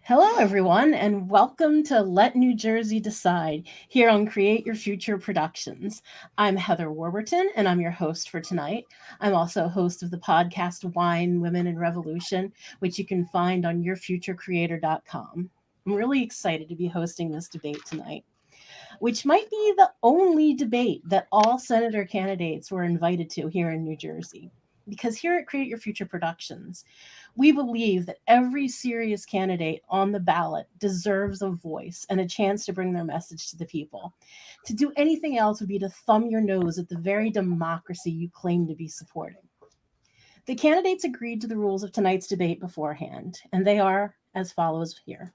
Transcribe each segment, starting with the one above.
Hello, everyone, and welcome to Let New Jersey Decide here on Create Your Future Productions. I'm Heather Warburton, and I'm your host for tonight. I'm also host of the podcast Wine, Women, and Revolution, which you can find on yourfuturecreator.com. I'm really excited to be hosting this debate tonight, which might be the only debate that all senator candidates were invited to here in New Jersey. Because here at Create Your Future Productions, we believe that every serious candidate on the ballot deserves a voice and a chance to bring their message to the people. To do anything else would be to thumb your nose at the very democracy you claim to be supporting. The candidates agreed to the rules of tonight's debate beforehand, and they are as follows here.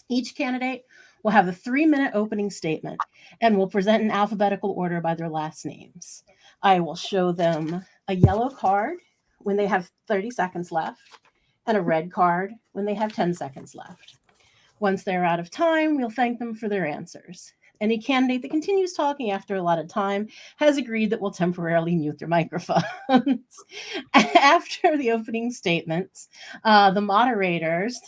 Each candidate will have a 3-minute opening statement and will present in alphabetical order by their last names. I will show them a yellow card when they have 30 seconds left and a red card when they have 10 seconds left. Once they're out of time, we'll thank them for their answers. Any candidate that continues talking after a lot of time has agreed that we'll temporarily mute their microphones. After the opening statements, the moderators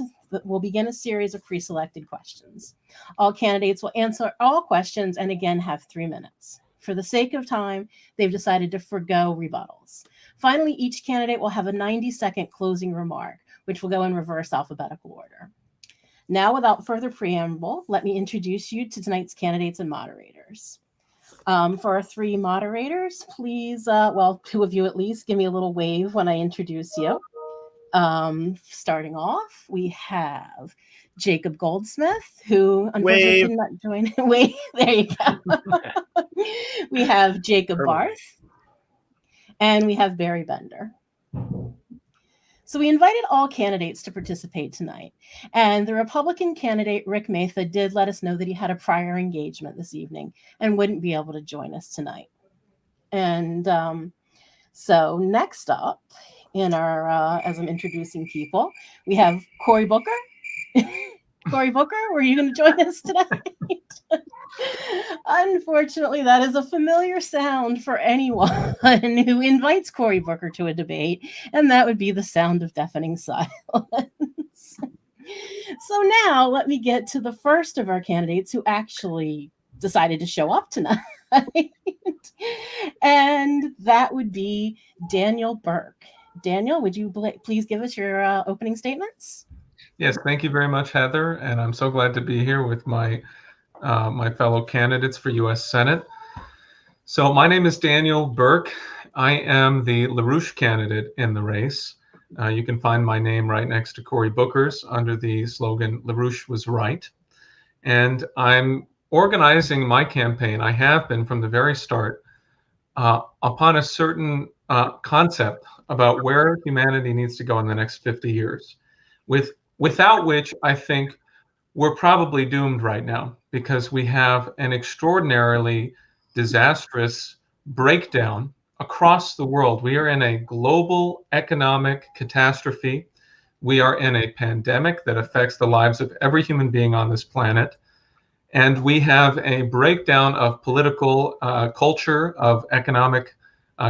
will begin a series of pre-selected questions. All candidates will answer all questions and again have 3 minutes. For the sake of time, they've decided to forgo rebuttals. Finally, each candidate will have a 90-second closing remark, which will go in reverse alphabetical order. Now, without further preamble, let me introduce you to tonight's candidates and moderators. For our 3 moderators, please, 2 of you at least, give me a little wave when I introduce you. Starting off, we have Jacob Goldsmith, who unfortunately did not join. Wait, there you go. We have Jacob Barth, and we have Barry Bendar. So we invited all candidates to participate tonight. And the Republican candidate, Rick Matha, did let us know that he had a prior engagement this evening and wouldn't be able to join us tonight. And so next up in our, as I'm introducing people, we have Cory Booker. Cory Booker, were you going to join us tonight? Unfortunately, that is a familiar sound for anyone who invites Cory Booker to a debate, and that would be the sound of deafening silence. So now let me get to the first of our candidates who actually decided to show up tonight. And that would be Daniel Burke. Daniel, would you please give us your opening statements? Yes, thank you very much, Heather, and I'm so glad to be here with my fellow candidates for U.S. Senate. So my name is Daniel Burke. I am the LaRouche candidate in the race. You can find my name right next to Cory Booker's under the slogan, LaRouche was right. And I'm organizing my campaign, I have been from the very start, upon a certain concept about where humanity needs to go in the next 50 years, without which I think we're probably doomed right now, because we have an extraordinarily disastrous breakdown across the world. We are in a global economic catastrophe. We are in a pandemic that affects the lives of every human being on this planet. And we have a breakdown of political culture, of economic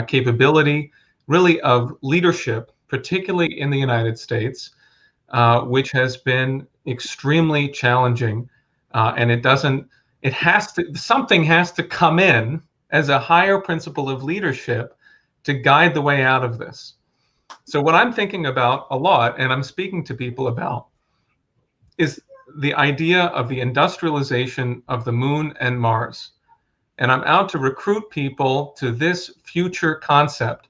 capability, really of leadership, particularly in the United States, which has been extremely challenging. And something has to come in as a higher principle of leadership to guide the way out of this. So what I'm thinking about a lot, and I'm speaking to people about, is the idea of the industrialization of the moon and Mars. And I'm out to recruit people to this future concept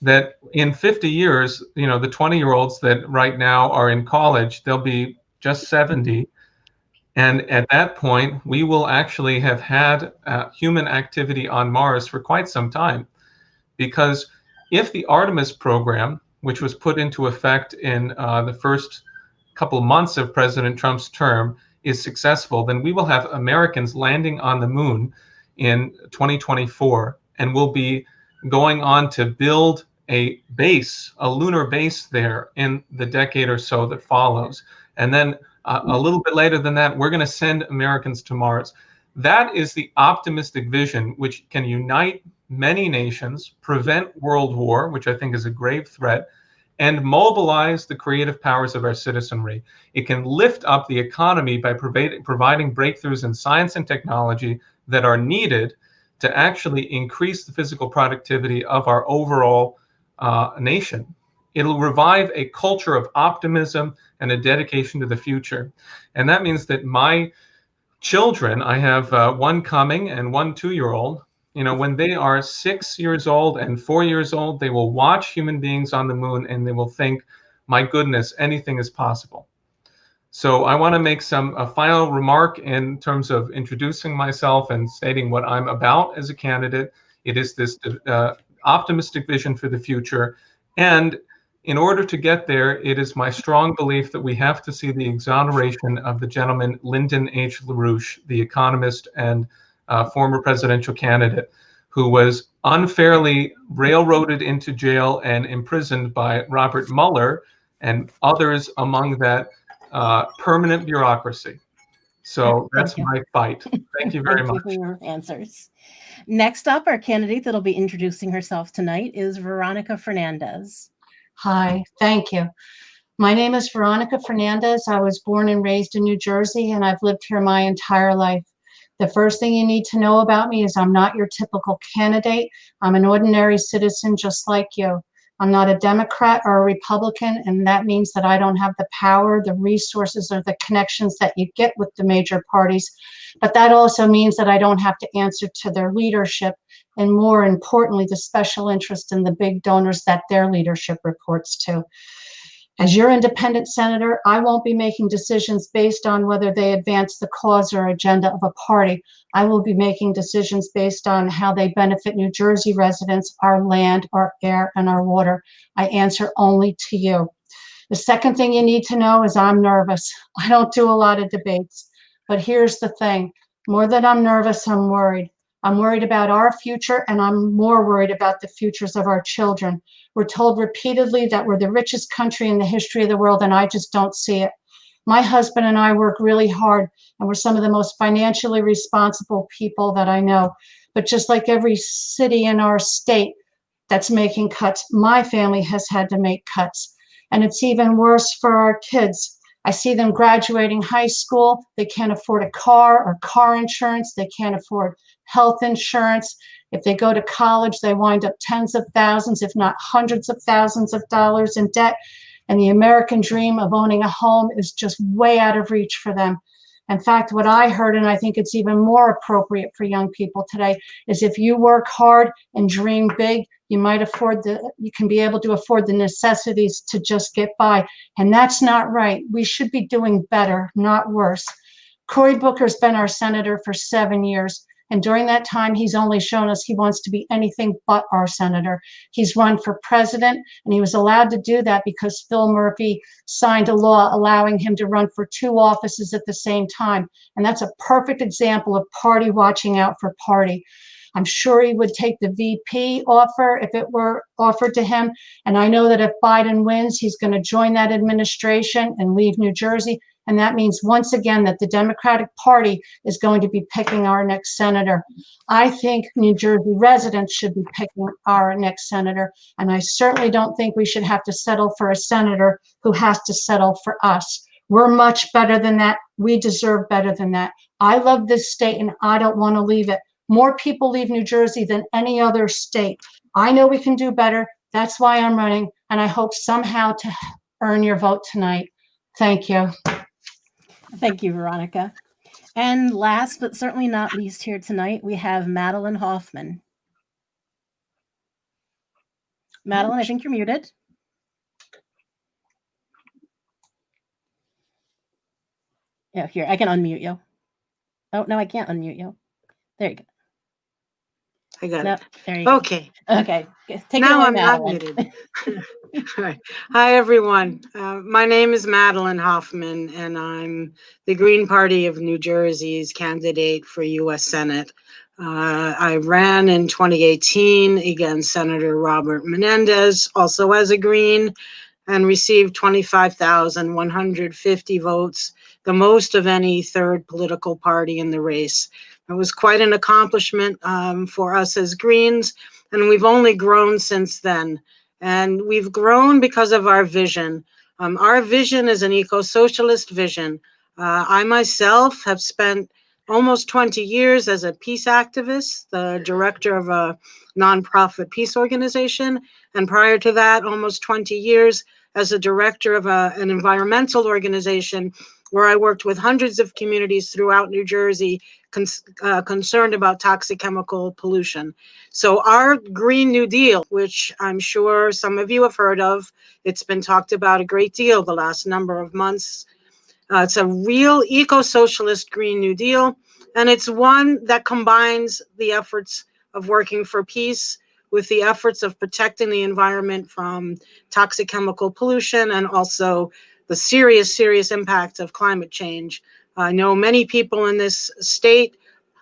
that in 50 years, the 20-year-olds that right now are in college, they'll be just 70. And at that point, we will actually have had human activity on Mars for quite some time. Because if the Artemis program, which was put into effect in the first couple months of President Trump's term, is successful, then we will have Americans landing on the moon in 2024, and we'll be going on to build a lunar base there in the decade or so that follows. And then a little bit later than that, we're going to send Americans to Mars. That is the optimistic vision which can unite many nations, prevent world war, which I think is a grave threat, and mobilize the creative powers of our citizenry. It can lift up the economy by providing breakthroughs in science and technology that are needed to actually increase the physical productivity of our overall nation. It'll revive a culture of optimism and a dedication to the future. And that means that my children, I have one coming and one 2-year-old, when they are 6 years old and 4 years old, they will watch human beings on the moon and they will think, my goodness, anything is possible. So I want to make a final remark in terms of introducing myself and stating what I'm about as a candidate. It is this optimistic vision for the future. And in order to get there, it is my strong belief that we have to see the exoneration of the gentleman Lyndon H. LaRouche, the economist and former presidential candidate, who was unfairly railroaded into jail and imprisoned by Robert Mueller and others among that permanent bureaucracy. So that's my fight. Thank you very much. Thank you for your answers. Next up, our candidate that'll be introducing herself tonight is Veronica Fernandez. Hi, thank you. My name is Veronica Fernandez. I was born and raised in New Jersey, and I've lived here my entire life. The first thing you need to know about me is I'm not your typical candidate. I'm an ordinary citizen just like you. I'm not a Democrat or a Republican, and that means that I don't have the power, the resources, or the connections that you get with the major parties. But that also means that I don't have to answer to their leadership, and more importantly, the special interest in the big donors that their leadership reports to. As your independent senator, I won't be making decisions based on whether they advance the cause or agenda of a party. I will be making decisions based on how they benefit New Jersey residents, our land, our air, and our water. I answer only to you. The second thing you need to know is I'm nervous. I don't do a lot of debates, but here's the thing. More than I'm nervous, I'm worried. I'm worried about our future, and I'm more worried about the futures of our children. We're told repeatedly that we're the richest country in the history of the world, and I just don't see it. My husband and I work really hard, and we're some of the most financially responsible people that I know. But just like every city in our state that's making cuts, my family has had to make cuts. And it's even worse for our kids. I see them graduating high school. They can't afford a car or car insurance. They can't afford health insurance. If they go to college, they wind up tens of thousands, if not hundreds of thousands of dollars in debt. And the American dream of owning a home is just way out of reach for them. In fact, what I heard, and I think it's even more appropriate for young people today, is if you work hard and dream big, you can be able to afford the necessities to just get by. And that's not right. We should be doing better, not worse. Cory Booker's been our senator for 7 years. And during that time, he's only shown us he wants to be anything but our senator. He's run for president, and he was allowed to do that because Phil Murphy signed a law allowing him to run for 2 offices at the same time. And that's a perfect example of party watching out for party. I'm sure he would take the VP offer if it were offered to him. And I know that if Biden wins, he's going to join that administration and leave New Jersey. And that means once again that the Democratic Party is going to be picking our next senator. I think New Jersey residents should be picking our next senator. And I certainly don't think we should have to settle for a senator who has to settle for us. We're much better than that. We deserve better than that. I love this state and I don't want to leave it. More people leave New Jersey than any other state. I know we can do better. That's why I'm running. And I hope somehow to earn your vote tonight. Thank you. Thank you, Veronica. And last but certainly not least here tonight, we have Madelyn Hoffman. Madelyn, I think you're muted. Yeah, here, I can unmute you. Oh, no, I can't unmute you. There you go. I got No, it. there you go. Okay. Okay. Take Now it away, I'm not Madelyn. muted. Right. Hi, everyone. My name is Madelyn Hoffman, and I'm the Green Party of New Jersey's candidate for U.S. Senate. I ran in 2018 against Senator Robert Menendez, also as a Green, and received 25,150 votes, the most of any third political party in the race. It was quite an accomplishment for us as Greens, and we've only grown since then. And we've grown because of our vision. Our vision is an eco-socialist vision. I myself have spent almost 20 years as a peace activist, the director of a nonprofit peace organization. And prior to that, almost 20 years as a director of an environmental organization where I worked with hundreds of communities throughout New Jersey concerned about toxic chemical pollution. So our Green New Deal, which I'm sure some of you have heard of, it's been talked about a great deal the last number of months. It's a real eco-socialist Green New Deal, and it's one that combines the efforts of working for peace with the efforts of protecting the environment from toxic chemical pollution and also the serious, serious impact of climate change. I know many people in this state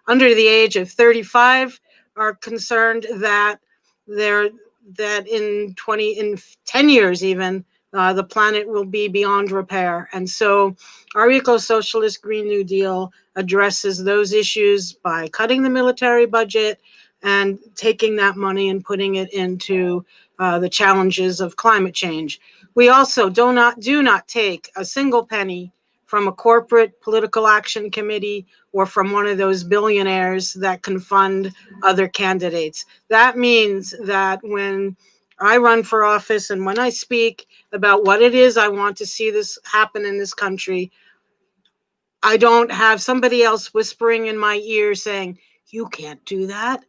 under the age of 35 are concerned that in 10 years even, the planet will be beyond repair. And so our eco-socialist Green New Deal addresses those issues by cutting the military budget and taking that money and putting it into the challenges of climate change. We also do not take a single penny from a corporate political action committee or from one of those billionaires that can fund other candidates. That means that when I run for office and when I speak about what it is I want to see this happen in this country, I don't have somebody else whispering in my ear saying, you can't do that.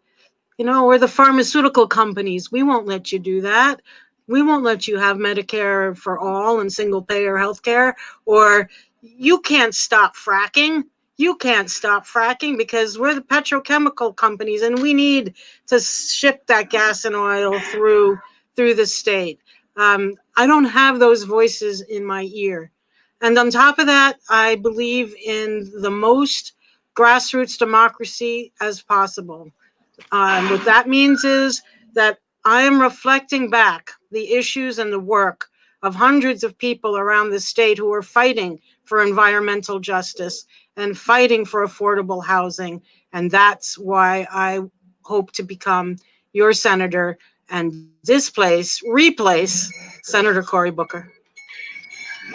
You know, or the pharmaceutical companies, we won't let you do that. We won't let you have Medicare for all and single payer healthcare, or you can't stop fracking. You can't stop fracking because we're the petrochemical companies and we need to ship that gas and oil through the state. I don't have those voices in my ear. And on top of that, I believe in the most grassroots democracy as possible. What that means is that I am reflecting back the issues and the work of hundreds of people around the state who are fighting for environmental justice and fighting for affordable housing. And that's why I hope to become your senator and replace Senator Cory Booker.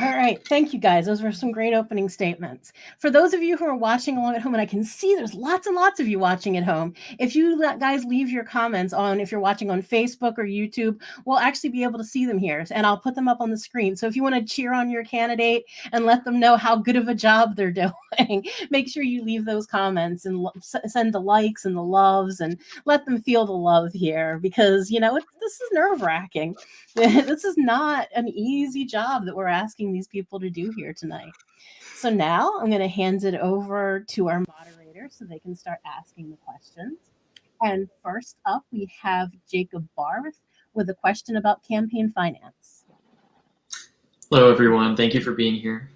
All right. Thank you, guys. Those were some great opening statements. For those of you who are watching along at home, and I can see there's lots and lots of you watching at home, if you guys leave your comments if you're watching on Facebook or YouTube, we'll actually be able to see them here, and I'll put them up on the screen. So if you want to cheer on your candidate and let them know how good of a job they're doing, make sure you leave those comments and send the likes and the loves and let them feel the love here, because, you know, this is nerve-wracking. This is not an easy job that we're asking these people to do here tonight. So now I'm going to hand it over to our moderator so they can start asking the questions. And first up, we have Jacob Barth with a question about campaign finance. Hello, everyone. Thank you for being here.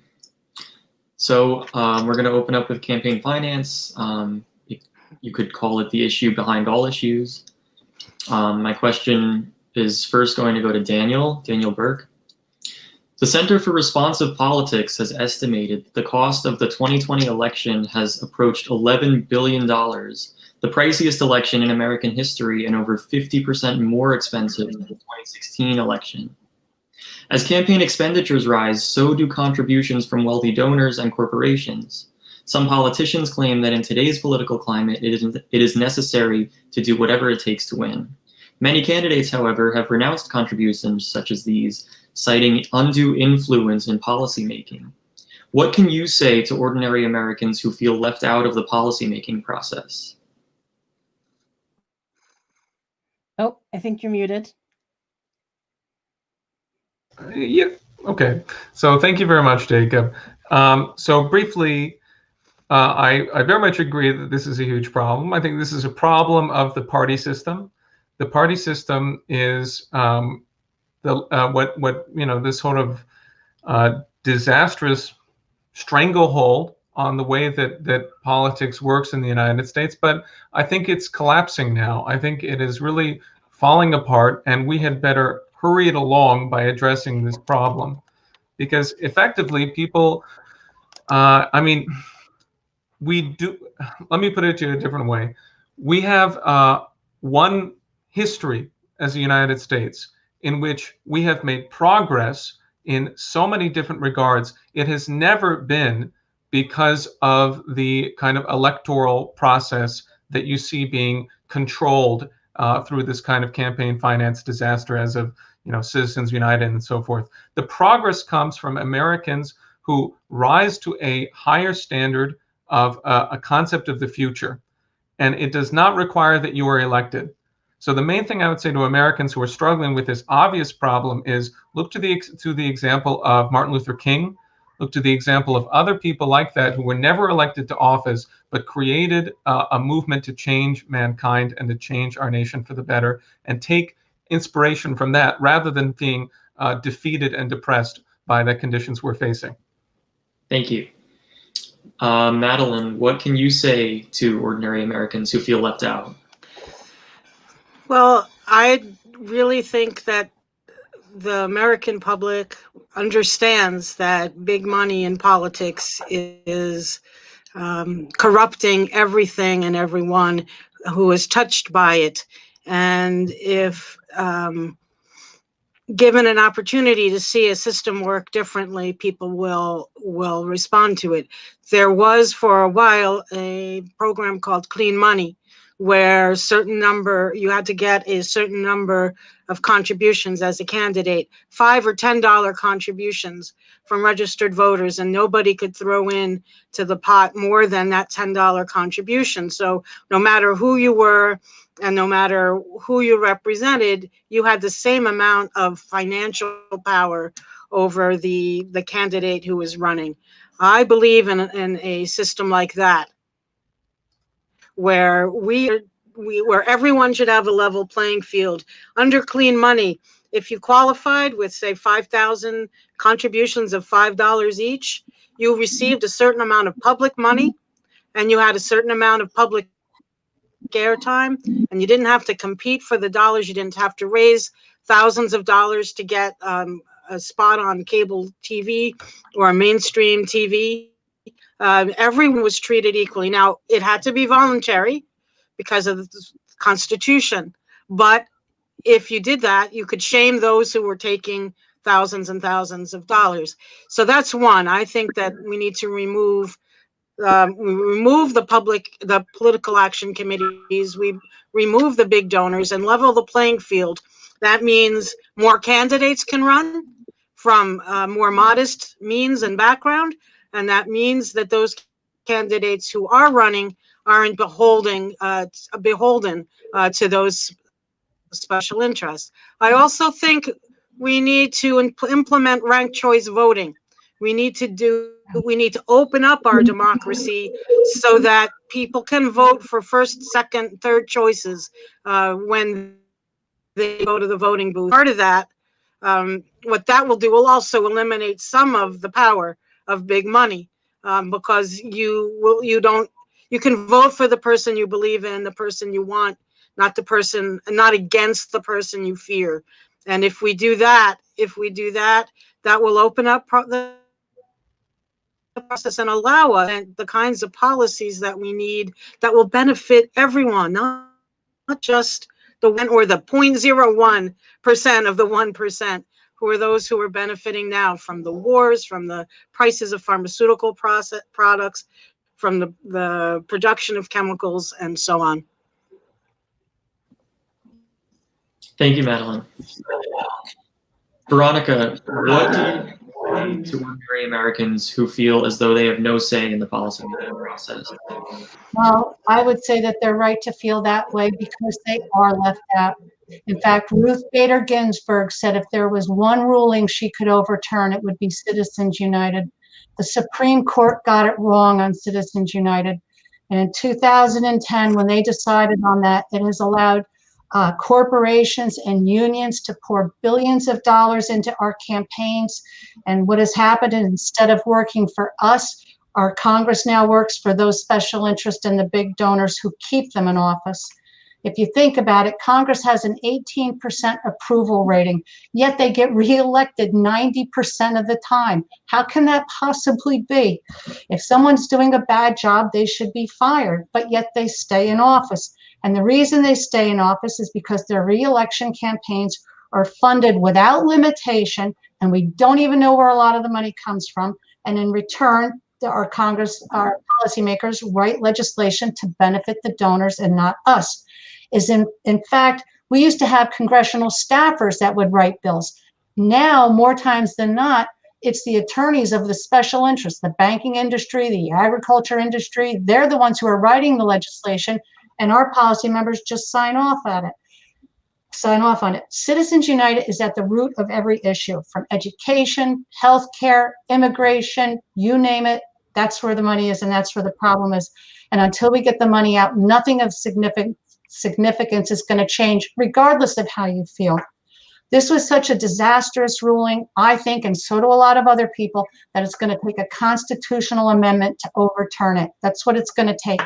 So we're going to open up with campaign finance. You could call it the issue behind all issues. My question is first going to go to Daniel Burke. The Center for Responsive Politics has estimated the cost of the 2020 election has approached $11 billion, the priciest election in American history and over 50% more expensive than the 2016 election. As campaign expenditures rise, so do contributions from wealthy donors and corporations. Some politicians claim that in today's political climate, it is necessary to do whatever it takes to win. Many candidates, however, have renounced contributions such as these, citing undue influence in policymaking. What can you say to ordinary Americans who feel left out of the policymaking process? Oh, I think you're muted. Yeah, okay. So thank you very much, Jacob. So briefly, I very much agree that this is a huge problem. I think this is a problem of the party system. The party system is this sort of disastrous stranglehold on the way that politics works in the United States. But I think it's collapsing now. I think it is really falling apart, and we had better hurry it along by addressing this problem, because effectively people, we do. Let me put it to a different way. We have one history as the United States. in which we have made progress in so many different regards, it has never been because of the kind of electoral process that you see being controlled through this kind of campaign finance disaster as of Citizens United and so forth. The progress comes from Americans who rise to a higher standard of a concept of the future. And it does not require that you are elected. So the main thing I would say to Americans who are struggling with this obvious problem is look to the example of Martin Luther King, look to the example of other people like that who were never elected to office, but created a movement to change mankind and to change our nation for the better, and take inspiration from that rather than being defeated and depressed by the conditions we're facing. Thank you. Madelyn, what can you say to ordinary Americans who feel left out? Well, I really think that the American public understands that big money in politics is corrupting everything and everyone who is touched by it. And if given an opportunity to see a system work differently, people will respond to it. There was for a while a program called Clean Money, where you had to get a certain number of contributions as a candidate, $5 or $10 contributions from registered voters, and nobody could throw in to the pot more than that $10 contribution. So no matter who you were and no matter who you represented, you had the same amount of financial power over the candidate who was running. I believe in a system like that, where where everyone should have a level playing field. Under Clean Money, if you qualified with, say, 5,000 contributions of $5 each, you received a certain amount of public money, and you had a certain amount of public airtime, and you didn't have to compete for the dollars. You didn't have to raise thousands of dollars to get a spot on cable TV or mainstream TV. Everyone was treated equally. Now, it had to be voluntary because of the Constitution, but if you did that, you could shame those who were taking thousands and thousands of dollars. So that's one. I think that we need to remove the political action committees. We remove the big donors and level the playing field. That means more candidates can run from more modest means and background, and that means that those candidates who are running aren't beholden to those special interests. I also think we need to implement ranked choice voting. We need to open up our democracy so that people can vote for first, second, third choices when they go to the voting booth. Part of that, what that will do will also eliminate some of the power of big money, because you can vote for the person you believe in, the person you want, not against the person you fear. And if we do that, that will open up the process and allow us the kinds of policies that we need that will benefit everyone, not just the 1 or the 0.01% of the 1%, who are those who are benefiting now from the wars, from the prices of pharmaceutical products, from the production of chemicals, and so on. Thank you, Madelyn. Veronica, what do you say to ordinary Americans who feel as though they have no say in the policymaking process? Well, I would say that they're right to feel that way because they are left out. In fact, Ruth Bader Ginsburg said if there was one ruling she could overturn, it would be Citizens United. The Supreme Court got it wrong on Citizens United. And in 2010, when they decided on that, it has allowed corporations and unions to pour billions of dollars into our campaigns. And what has happened is instead of working for us, our Congress now works for those special interests and the big donors who keep them in office. If you think about it, Congress has an 18% approval rating, yet they get reelected 90% of the time. How can that possibly be? If someone's doing a bad job, they should be fired, but yet they stay in office. And the reason they stay in office is because their reelection campaigns are funded without limitation, and we don't even know where a lot of the money comes from. And in return, our policymakers write legislation to benefit the donors and not us. In fact, we used to have congressional staffers that would write bills. Now, more times than not, it's the attorneys of the special interests, the banking industry, the agriculture industry. They're the ones who are writing the legislation, and our policy members just sign off on it. Citizens United is at the root of every issue, from education, healthcare, immigration, you name it. That's where the money is, and that's where the problem is. And until we get the money out, nothing of significance is going to change, regardless of how you feel. This was such a disastrous ruling, I think, and so do a lot of other people, that it's going to take a constitutional amendment to overturn it. That's what it's going to take.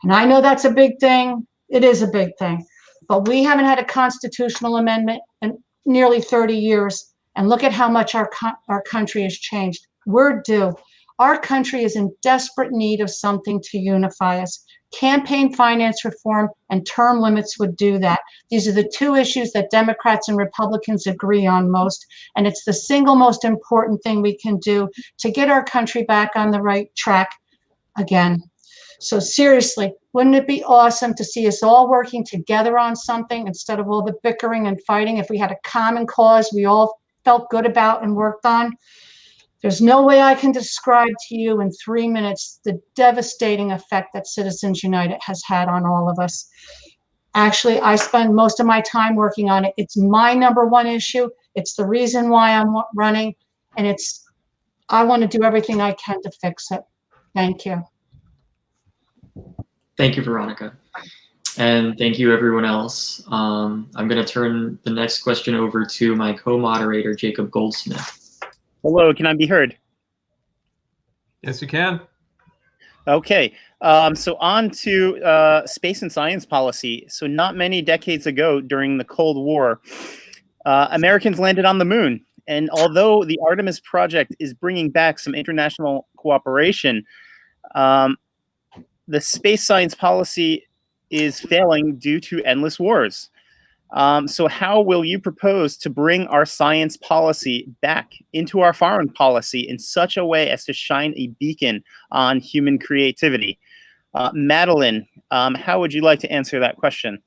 And I know that's a big thing. It is a big thing. But we haven't had a constitutional amendment in nearly 30 years. And look at how much our country has changed. We're due. Our country is in desperate need of something to unify us. Campaign finance reform and term limits would do that. These are the two issues that Democrats and Republicans agree on most, and it's the single most important thing we can do to get our country back on the right track again. So seriously, wouldn't it be awesome to see us all working together on something instead of all the bickering and fighting? If we had a common cause we all felt good about and worked on. There's no way I can describe to you in 3 minutes the devastating effect that Citizens United has had on all of us. Actually, I spend most of my time working on it. It's my number one issue. It's the reason why I'm running, and I want to do everything I can to fix it. Thank you. Thank you, Veronica. And thank you, everyone else. I'm going to turn the next question over to my co-moderator, Jacob Goldsmith. Hello, can I be heard? Yes, you can. Okay, so on to space and science policy. So not many decades ago, during the Cold War, Americans landed on the moon. And although the Artemis project is bringing back some international cooperation, the space science policy is failing due to endless wars. So how will you propose to bring our science policy back into our foreign policy in such a way as to shine a beacon on human creativity? Madelyn, how would you like to answer that question?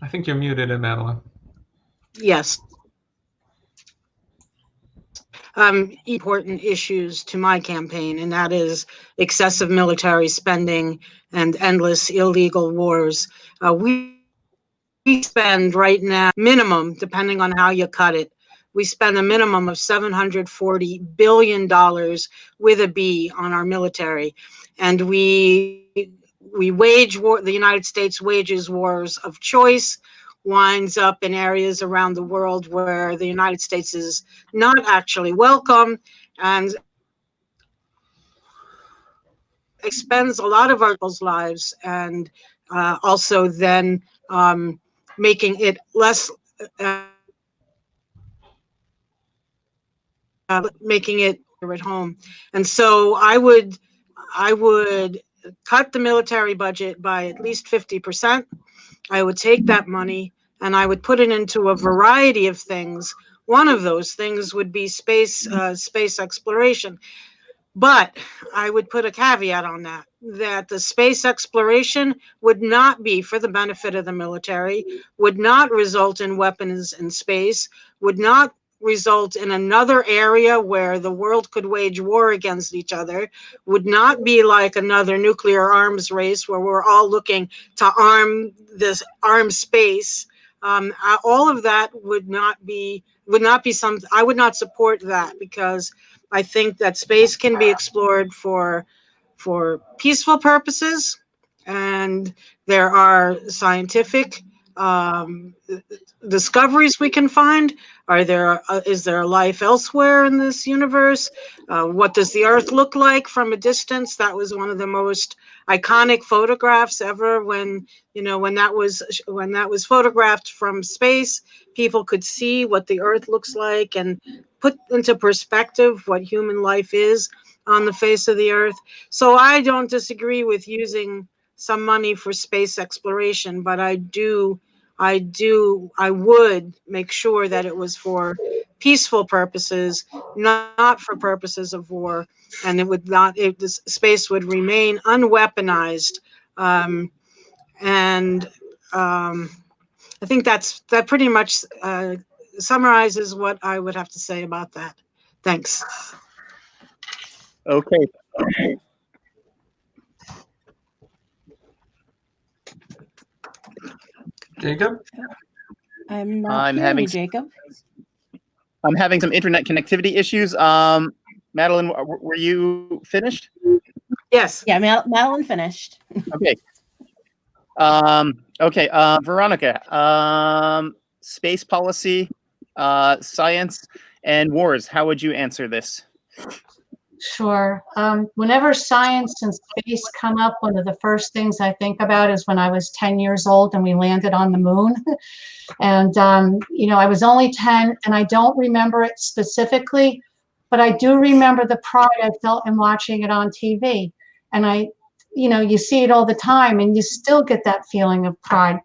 I think you're muted, Madelyn. Yes. Important issues to my campaign, and that is excessive military spending and endless illegal wars. We spend right now, minimum, depending on how you cut it, we spend a minimum of $740 billion with a B on our military. And we wage war, the United States wages wars of choice, winds up in areas around the world where the United States is not actually welcome, and expends a lot of our people's lives, and also then making it less, making it at home. And so I would cut the military budget by at least 50%. I would take that money and I would put it into a variety of things. One of those things would be space exploration. But I would put a caveat on that the space exploration would not be for the benefit of the military, would not result in weapons in space, would not result in another area where the world could wage war against each other, would not be like another nuclear arms race where we're all looking to arm space. All of that would not be something. I would not support that, because I think that space can be explored for peaceful purposes, and there are scientific discoveries we can find. Is there life elsewhere in this universe? What does the Earth look like from a distance? That was one of the most iconic photographs ever. When that was photographed from space, people could see what the Earth looks like and put into perspective what human life is on the face of the Earth. So I don't disagree with using some money for space exploration, but I would make sure that it was for peaceful purposes, not for purposes of war, and the space would remain unweaponized. I think that pretty much summarizes what I would have to say about that. Thanks. Okay. Jacob? I'm not hearing you, Jacob. I'm having some internet connectivity issues. Madeline, were you finished? Yes. Yeah, Madeline finished. Okay. Okay. Veronica, space policy, science, and wars. How would you answer this? Sure. Whenever science and space come up, one of the first things I think about is when I was 10 years old and we landed on the moon. And, I was only 10 and I don't remember it specifically, but I do remember the pride I felt in watching it on TV. And you see it all the time and you still get that feeling of pride.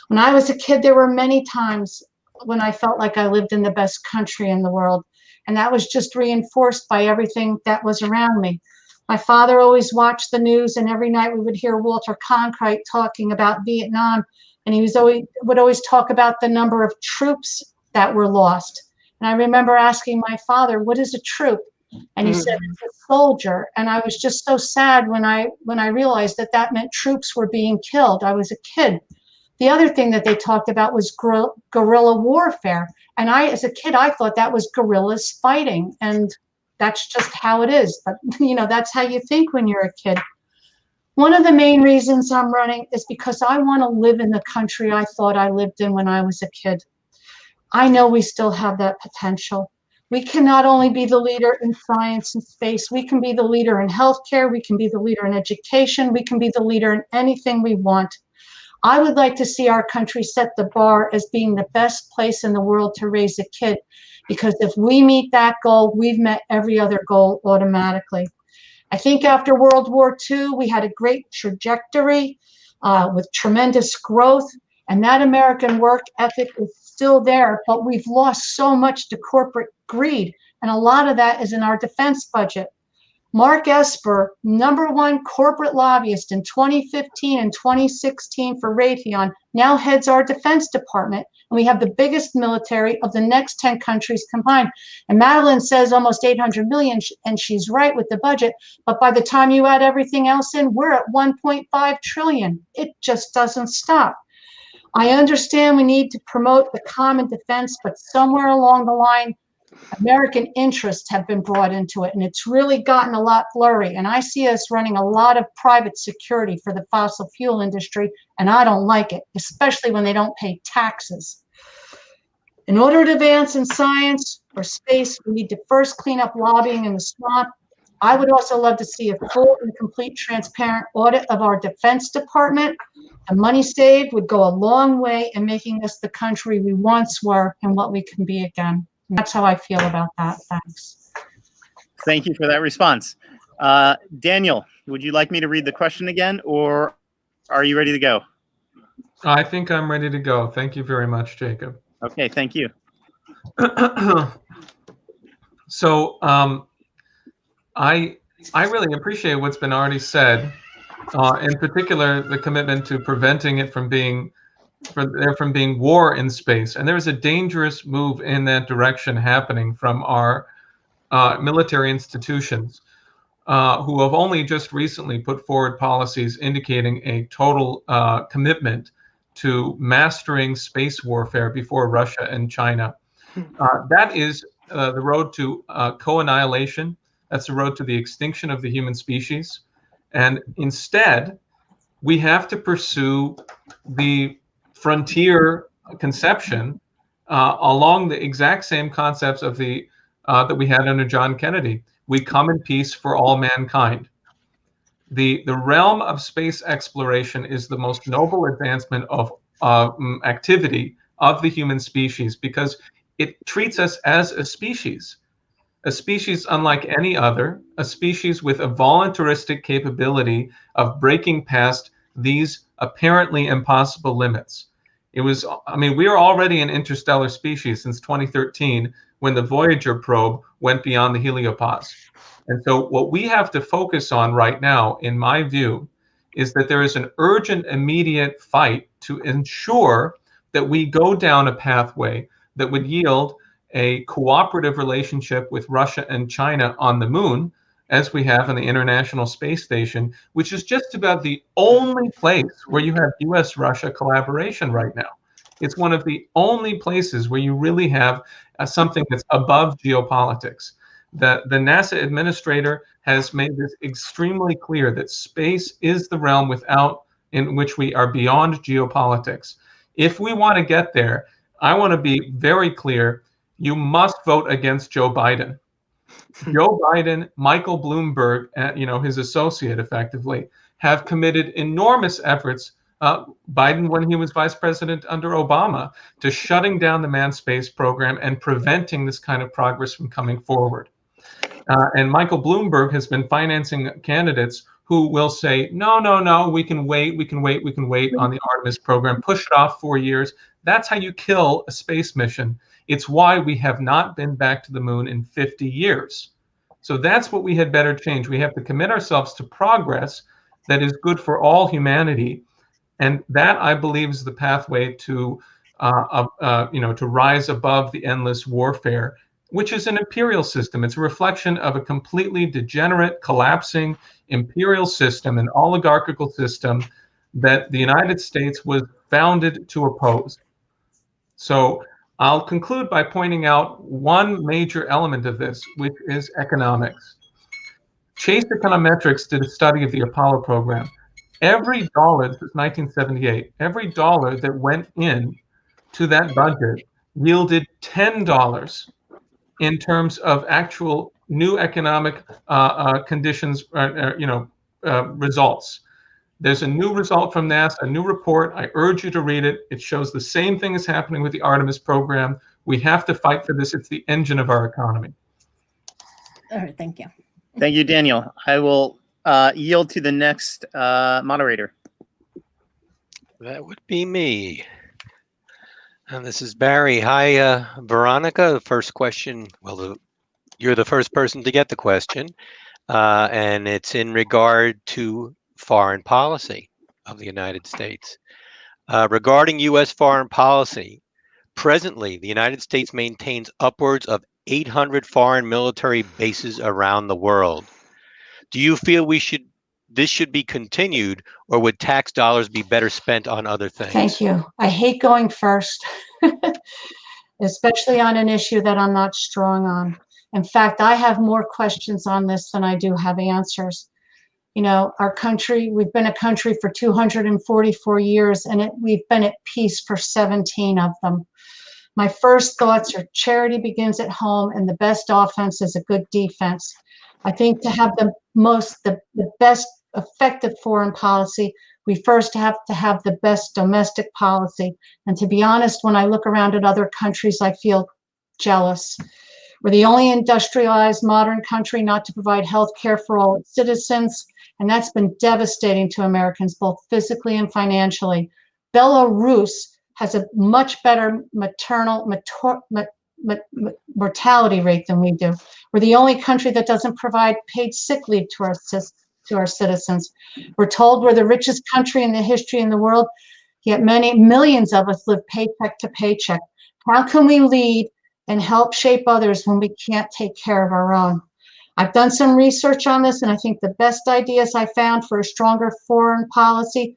When I was a kid, there were many times when I felt like I lived in the best country in the world. And that was just reinforced by everything that was around me. My father always watched the news, and every night we would hear Walter Cronkite talking about Vietnam. And he would always talk about the number of troops that were lost. And I remember asking my father, "What is a troop?" And he said, "It's a soldier." And I was just so sad when I realized that meant troops were being killed. I was a kid. The other thing that they talked about was guerrilla warfare. And as a kid, I thought that was guerrillas fighting. And that's just how it is. But, that's how you think when you're a kid. One of the main reasons I'm running is because I want to live in the country I thought I lived in when I was a kid. I know we still have that potential. We can not only be the leader in science and space, we can be the leader in healthcare, we can be the leader in education, we can be the leader in anything we want. I would like to see our country set the bar as being the best place in the world to raise a kid, because if we meet that goal, we've met every other goal automatically. I think after World War II, we had a great trajectory with tremendous growth, and that American work ethic is still there, but we've lost so much to corporate greed, and a lot of that is in our defense budget. Mark Esper, #1 corporate lobbyist in 2015 and 2016 for Raytheon, now heads our Defense Department, and we have the biggest military of the next 10 countries combined. And Madeline says almost 800 million, and she's right with the budget, but by the time you add everything else in, we're at 1.5 trillion. It just doesn't stop. I understand we need to promote the common defense, but somewhere along the line, American interests have been brought into it, and it's really gotten a lot blurry. And I see us running a lot of private security for the fossil fuel industry, and I don't like it, especially when they don't pay taxes. In order to advance in science or space, we need to first clean up lobbying in the swamp. I would also love to see a full and complete transparent audit of our Defense Department. The money saved would go a long way in making us the country we once were and what we can be again. That's how I feel about that. Thanks. Thank you for that response. Daniel, would you like me to read the question again, or are you ready to go? I think I'm ready to go. Thank you very much, Jacob. Okay, thank you. So I really appreciate what's been already said, in particular the commitment to preventing it from being war in space. And there's a dangerous move in that direction happening from our military institutions, who have only just recently put forward policies indicating a total commitment to mastering space warfare before Russia and China. That is the road to co-annihilation. That's the road to the extinction of the human species. And instead, we have to pursue the frontier conception along the exact same concepts of that we had under John Kennedy. We come in peace for all mankind. The realm of space exploration is the most noble advancement of activity of the human species, because it treats us as a species unlike any other, a species with a voluntaristic capability of breaking past these apparently impossible limits. It was, I mean, we are already an interstellar species since 2013 when the Voyager probe went beyond the heliopause. And so what we have to focus on right now, in my view, is that there is an urgent, immediate fight to ensure that we go down a pathway that would yield a cooperative relationship with Russia and China on the moon, as we have in the International Space Station, which is just about the only place where you have US-Russia collaboration right now. It's one of the only places where you really have something that's above geopolitics. The NASA administrator has made this extremely clear that space is the realm in which we are beyond geopolitics. If we want to get there, I want to be very clear, you must vote against Joe Biden. Joe Biden, Michael Bloomberg, his associate effectively, have committed enormous efforts, Biden when he was vice president under Obama, to shutting down the manned space program and preventing this kind of progress from coming forward. And Michael Bloomberg has been financing candidates who will say, no, we can wait on the Artemis program, push it off 4 years. That's how you kill a space mission. It's why we have not been back to the moon in 50 years. So that's what we had better change. We have to commit ourselves to progress that is good for all humanity. And that, I believe, is the pathway to rise above the endless warfare, which is an imperial system. It's a reflection of a completely degenerate, collapsing imperial system, an oligarchical system that the United States was founded to oppose. So I'll conclude by pointing out one major element of this, which is economics. Chase Econometrics did a study of the Apollo program. Every dollar, this is 1978, every dollar that went in to that budget yielded $10 in terms of actual new economic conditions, results. There's a new result from NASA, a new report. I urge you to read it. It shows the same thing is happening with the Artemis program. We have to fight for this. It's the engine of our economy. All right, thank you. Thank you, Daniel. I will yield to the next moderator. That would be me. And this is Barry. Hi, Veronica. The first question, you're the first person to get the question, and it's in regard to foreign policy of the United States. Regarding U.S. foreign policy, presently, the United States maintains upwards of 800 foreign military bases around the world. Do you feel this should be continued, or would tax dollars be better spent on other things? Thank you. I hate going first, especially on an issue that I'm not strong on. In fact, I have more questions on this than I do have answers. You know, our country, we've been a country for 244 years, and we've been at peace for 17 of them. My first thoughts are charity begins at home, and the best offense is a good defense. I think to have the best effective foreign policy, we first have to have the best domestic policy. And to be honest, when I look around at other countries, I feel jealous. We're the only industrialized modern country not to provide health care for all its citizens, and that's been devastating to Americans, both physically and financially. Belarus has a much better maternal mortality rate than we do. We're the only country that doesn't provide paid sick leave to our citizens. We're told we're the richest country in the history in the world, yet millions of us live paycheck to paycheck. How can we lead and help shape others when we can't take care of our own? I've done some research on this, and I think the best ideas I found for a stronger foreign policy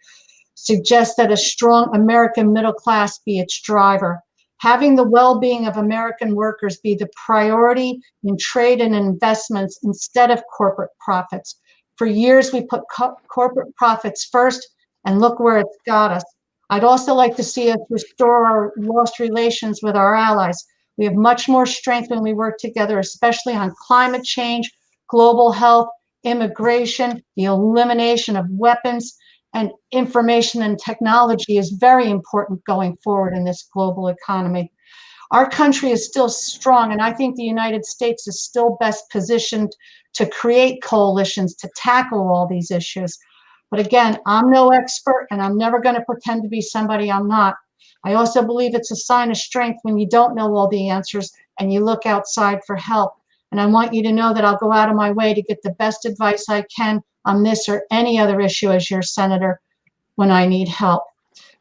suggest that a strong American middle class be its driver. Having the well-being of American workers be the priority in trade and investments instead of corporate profits. For years, we put corporate profits first, and look where it's got us. I'd also like to see us restore our lost relations with our allies. We have much more strength when we work together, especially on climate change, global health, immigration, the elimination of weapons, and information and technology is very important going forward in this global economy. Our country is still strong, and I think the United States is still best positioned to create coalitions to tackle all these issues. But again, I'm no expert, and I'm never going to pretend to be somebody I'm not. I also believe it's a sign of strength when you don't know all the answers and you look outside for help. And I want you to know that I'll go out of my way to get the best advice I can on this or any other issue as your senator when I need help.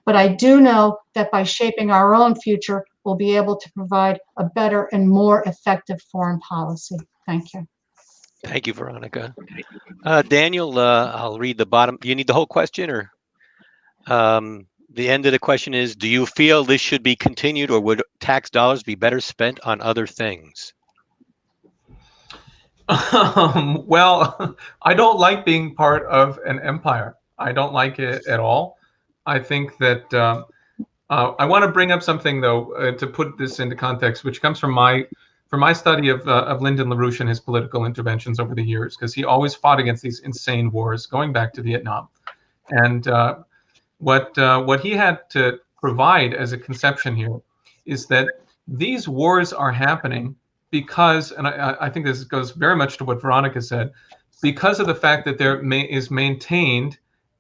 But I do know that by shaping our own future, we'll be able to provide a better and more effective foreign policy. Thank you. Thank you, Veronica. Daniel, I'll read the bottom. You need the whole question, or the end of the question is, do you feel this should be continued, or would tax dollars be better spent on other things? Well, I don't like being part of an empire. I don't like it at all. I think that I want to bring up something, though, to put this into context, which comes from my study of Lyndon LaRouche and his political interventions over the years, because he always fought against these insane wars, going back to Vietnam. And what he had to provide as a conception here is that these wars are happening because, and I think this goes very much to what Veronica said, because of the fact that there is maintained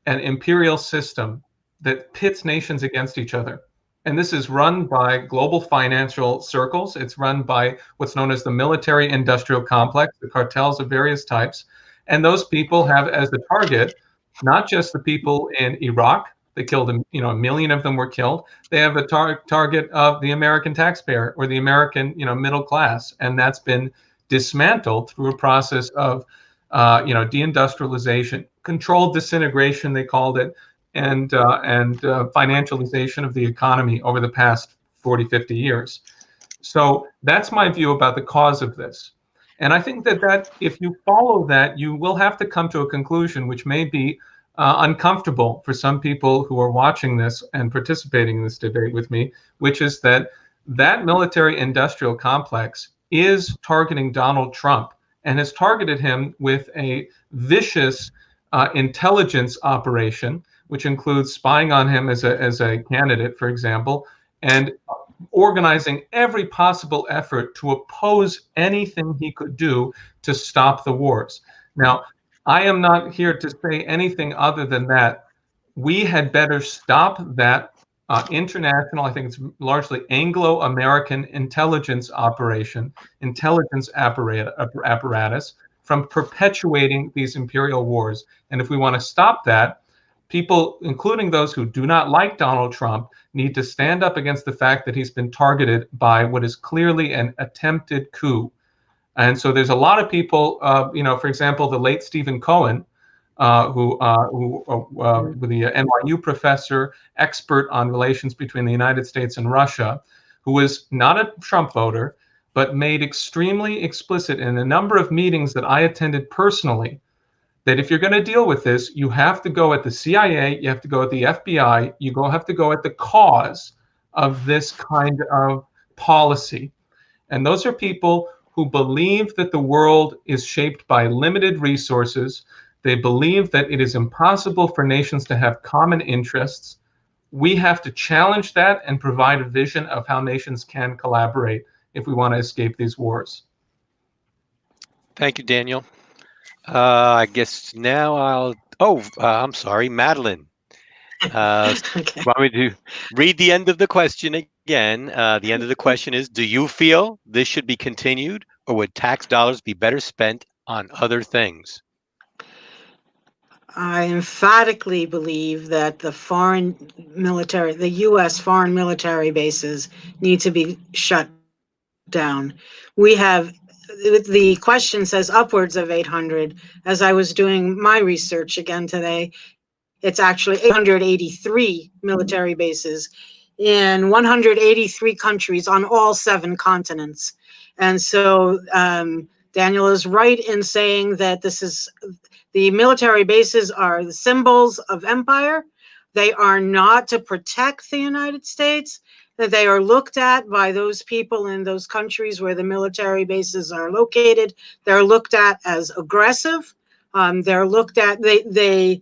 an imperial system that pits nations against each other. And this is run by global financial circles. It's run by what's known as the military-industrial complex, the cartels of various types. And those people have as the target not just the people in Iraq. They killed, a million of them were killed. They have a target of the American taxpayer or the American, middle class, and that's been dismantled through a process of, deindustrialization, controlled disintegration, they called it, and financialization of the economy over the past 40, 50 years. So that's my view about the cause of this. And I think that if you follow that, you will have to come to a conclusion which may be uncomfortable for some people who are watching this and participating in this debate with me, which is that military-industrial complex is targeting Donald Trump and has targeted him with a vicious intelligence operation, which includes spying on him as a candidate, for example, and organizing every possible effort to oppose anything he could do to stop the wars. Now, I am not here to say anything other than that we had better stop that international, I think it's largely Anglo-American intelligence operation, intelligence apparatus from perpetuating these imperial wars. And if we want to stop that, people, including those who do not like Donald Trump, need to stand up against the fact that he's been targeted by what is clearly an attempted coup. And so there's a lot of people, for example, the late Stephen Cohen, who was the NYU professor, expert on relations between the United States and Russia, who was not a Trump voter, but made extremely explicit in a number of meetings that I attended personally, that if you're going to deal with this, you have to go at the CIA, you have to go at the FBI, have to go at the cause of this kind of policy. And those are people who believe that the world is shaped by limited resources. They believe that it is impossible for nations to have common interests. We have to challenge that and provide a vision of how nations can collaborate if we want to escape these wars. Thank you, Daniel. I guess now I'm sorry, Madelyn. Okay. Want me to read the end of the question again? The end of the question is, do you feel this should be continued, or would tax dollars be better spent on other things? I emphatically believe that the U.S. foreign military bases need to be shut down. We have, the question says upwards of 800. As I was doing my research again today, it's actually 883 military bases in 183 countries on all 7 continents. And so Daniel is right in saying that the military bases are the symbols of empire. They are not to protect the United States, that they are looked at by those people in those countries where the military bases are located. They're looked at as aggressive. They're looked at, they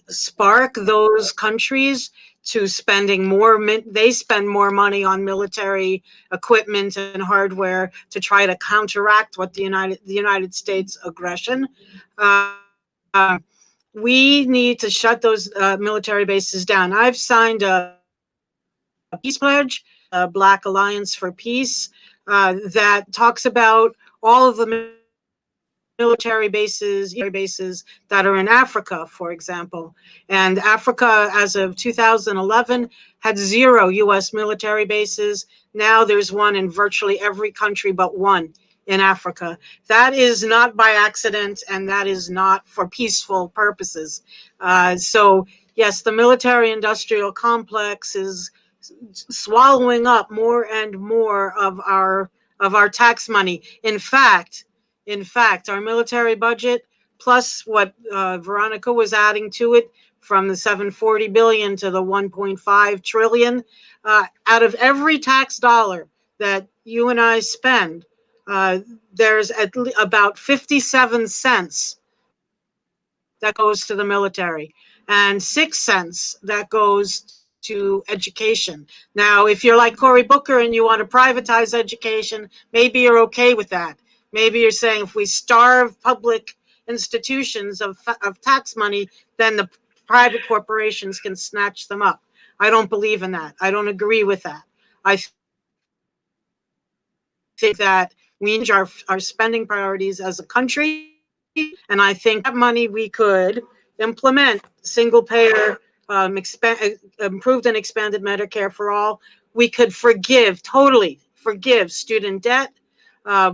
spark those countries to spending more, they spend more money on military equipment and hardware to try to counteract what the United States aggression. we need to shut those military bases down. I've signed a peace pledge, Black Alliance for Peace, that talks about all of the military bases that are in Africa, for example. And Africa, as of 2011, had 0 US military bases. Now there's one in virtually every country but one in Africa. That is not by accident, and that is not for peaceful purposes. So yes, the military-industrial complex is swallowing up more and more of our tax money. In fact, our military budget, plus what Veronica was adding to it, from the 740 billion to the 1.5 trillion, out of every tax dollar that you and I spend, there's about 57 cents that goes to the military and 6 cents that goes to education. Now, if you're like Cory Booker and you want to privatize education, maybe you're okay with that. Maybe you're saying if we starve public institutions of tax money, then the private corporations can snatch them up. I don't believe in that. I don't agree with that. I think that we need our spending priorities as a country, and I think that money we could implement single payer, improved and expanded Medicare for all. We could totally forgive student debt.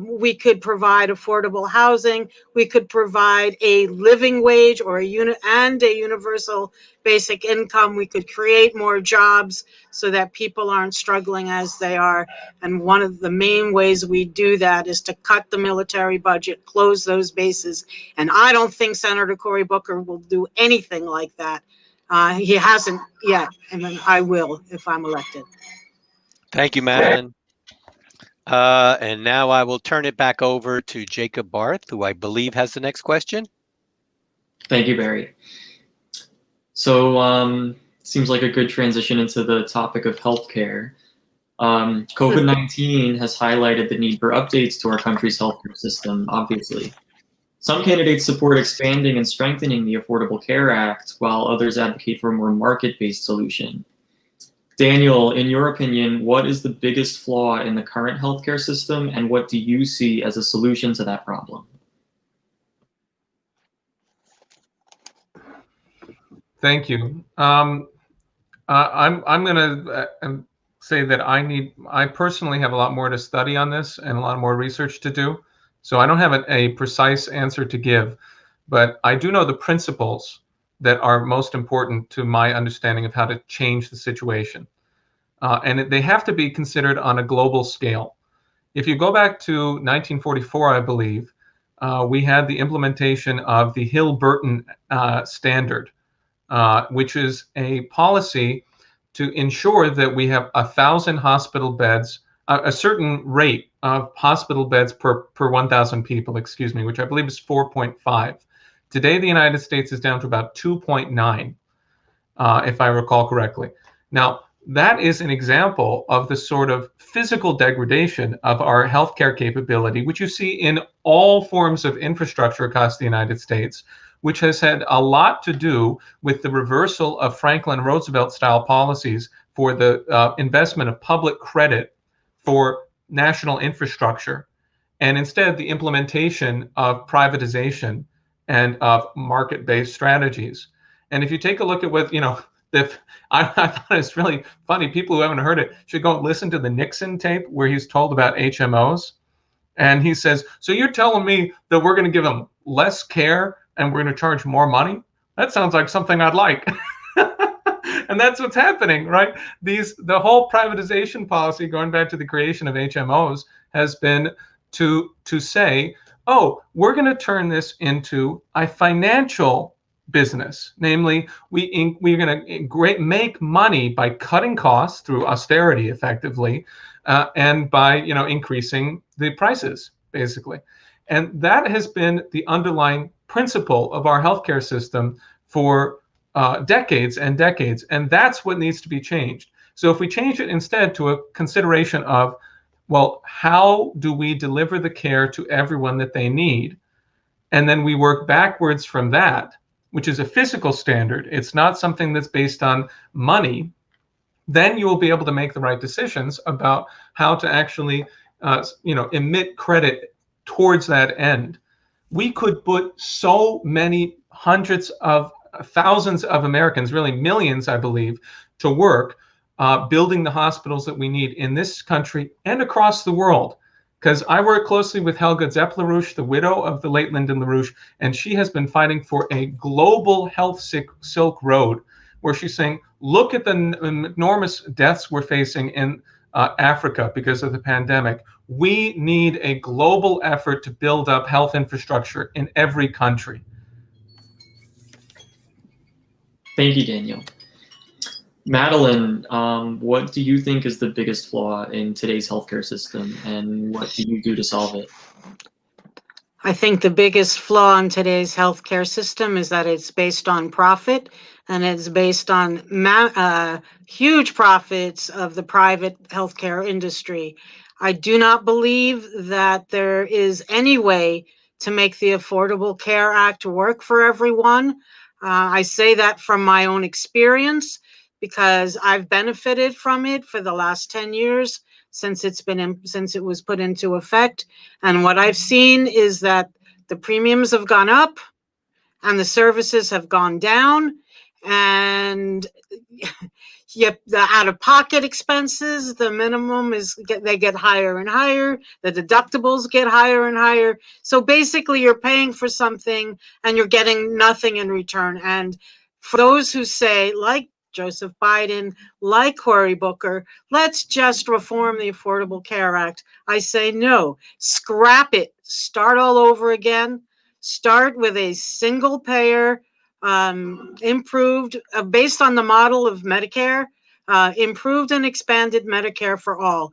We could provide affordable housing. We could provide a living wage or a universal basic income. We could create more jobs so that people aren't struggling as they are. And one of the main ways we do that is to cut the military budget, close those bases. And I don't think Senator Cory Booker will do anything like that. He hasn't yet, and then I will if I'm elected. Thank you, Madelyn. And now I will turn it back over to Jacob Barth, who I believe has the next question. Thank you, Barry. So seems like a good transition into the topic of healthcare. COVID-19 has highlighted the need for updates to our country's healthcare system, obviously. Some candidates support expanding and strengthening the Affordable Care Act, while others advocate for a more market-based solution. Daniel, in your opinion, what is the biggest flaw in the current healthcare system, and what do you see as a solution to that problem? Thank you. I'm going to say that I personally have a lot more to study on this and a lot more research to do. So I don't have a precise answer to give, but I do know the principles that are most important to my understanding of how to change the situation. And they have to be considered on a global scale. If you go back to 1944, I believe, we had the implementation of the Hill-Burton standard, which is a policy to ensure that we have 1,000 hospital beds, a certain rate of hospital beds per 1,000 people, which I believe is 4.5. Today, the United States is down to about 2.9, if I recall correctly. Now, that is an example of the sort of physical degradation of our healthcare capability, which you see in all forms of infrastructure across the United States, which has had a lot to do with the reversal of Franklin Roosevelt-style policies for the investment of public credit for national infrastructure, and instead the implementation of privatization and of market-based strategies. And if you take a look at what, I thought it's really funny. People who haven't heard it should go and listen to the Nixon tape where he's told about HMOs. And he says, so you're telling me that we're going to give them less care and we're going to charge more money? That sounds like something I'd like. And that's what's happening, right? The whole privatization policy, going back to the creation of HMOs, has been to say, oh, we're going to turn this into a financial business. Namely, we're going to make money by cutting costs through austerity, effectively, and by increasing the prices, basically. And that has been the underlying principle of our healthcare system for decades and decades, and that's what needs to be changed. So if we change it instead to a consideration of, well, how do we deliver the care to everyone that they need? And then we work backwards from that which is a physical standard, it's not something that's based on money, then you will be able to make the right decisions about how to actually emit credit towards that end. We could put so many hundreds of thousands of Americans, really millions, I believe, to work building the hospitals that we need in this country and across the world. Because I work closely with Helga Zepp-LaRouche, the widow of the late Lyndon LaRouche, and she has been fighting for a global health Silk Road, where she's saying, look at the enormous deaths we're facing in Africa because of the pandemic. We need a global effort to build up health infrastructure in every country. Thank you, Daniel. Madelyn, what do you think is the biggest flaw in today's healthcare system, and what do you do to solve it? I think the biggest flaw in today's healthcare system is that it's based on profit, and it's based on huge profits of the private healthcare industry. I do not believe that there is any way to make the Affordable Care Act work for everyone. I say that from my own experience, because I've benefited from it for the last 10 years since it was put into effect. And what I've seen is that the premiums have gone up and the services have gone down, and yet the out-of-pocket expenses, the minimum they get higher and higher, the deductibles get higher and higher. So basically you're paying for something and you're getting nothing in return. And for those who say, like Joseph Biden, like Cory Booker, let's just reform the Affordable Care Act, I say no, scrap it, start all over again, start with a single payer, improved, based on the model of Medicare, improved and expanded Medicare for all.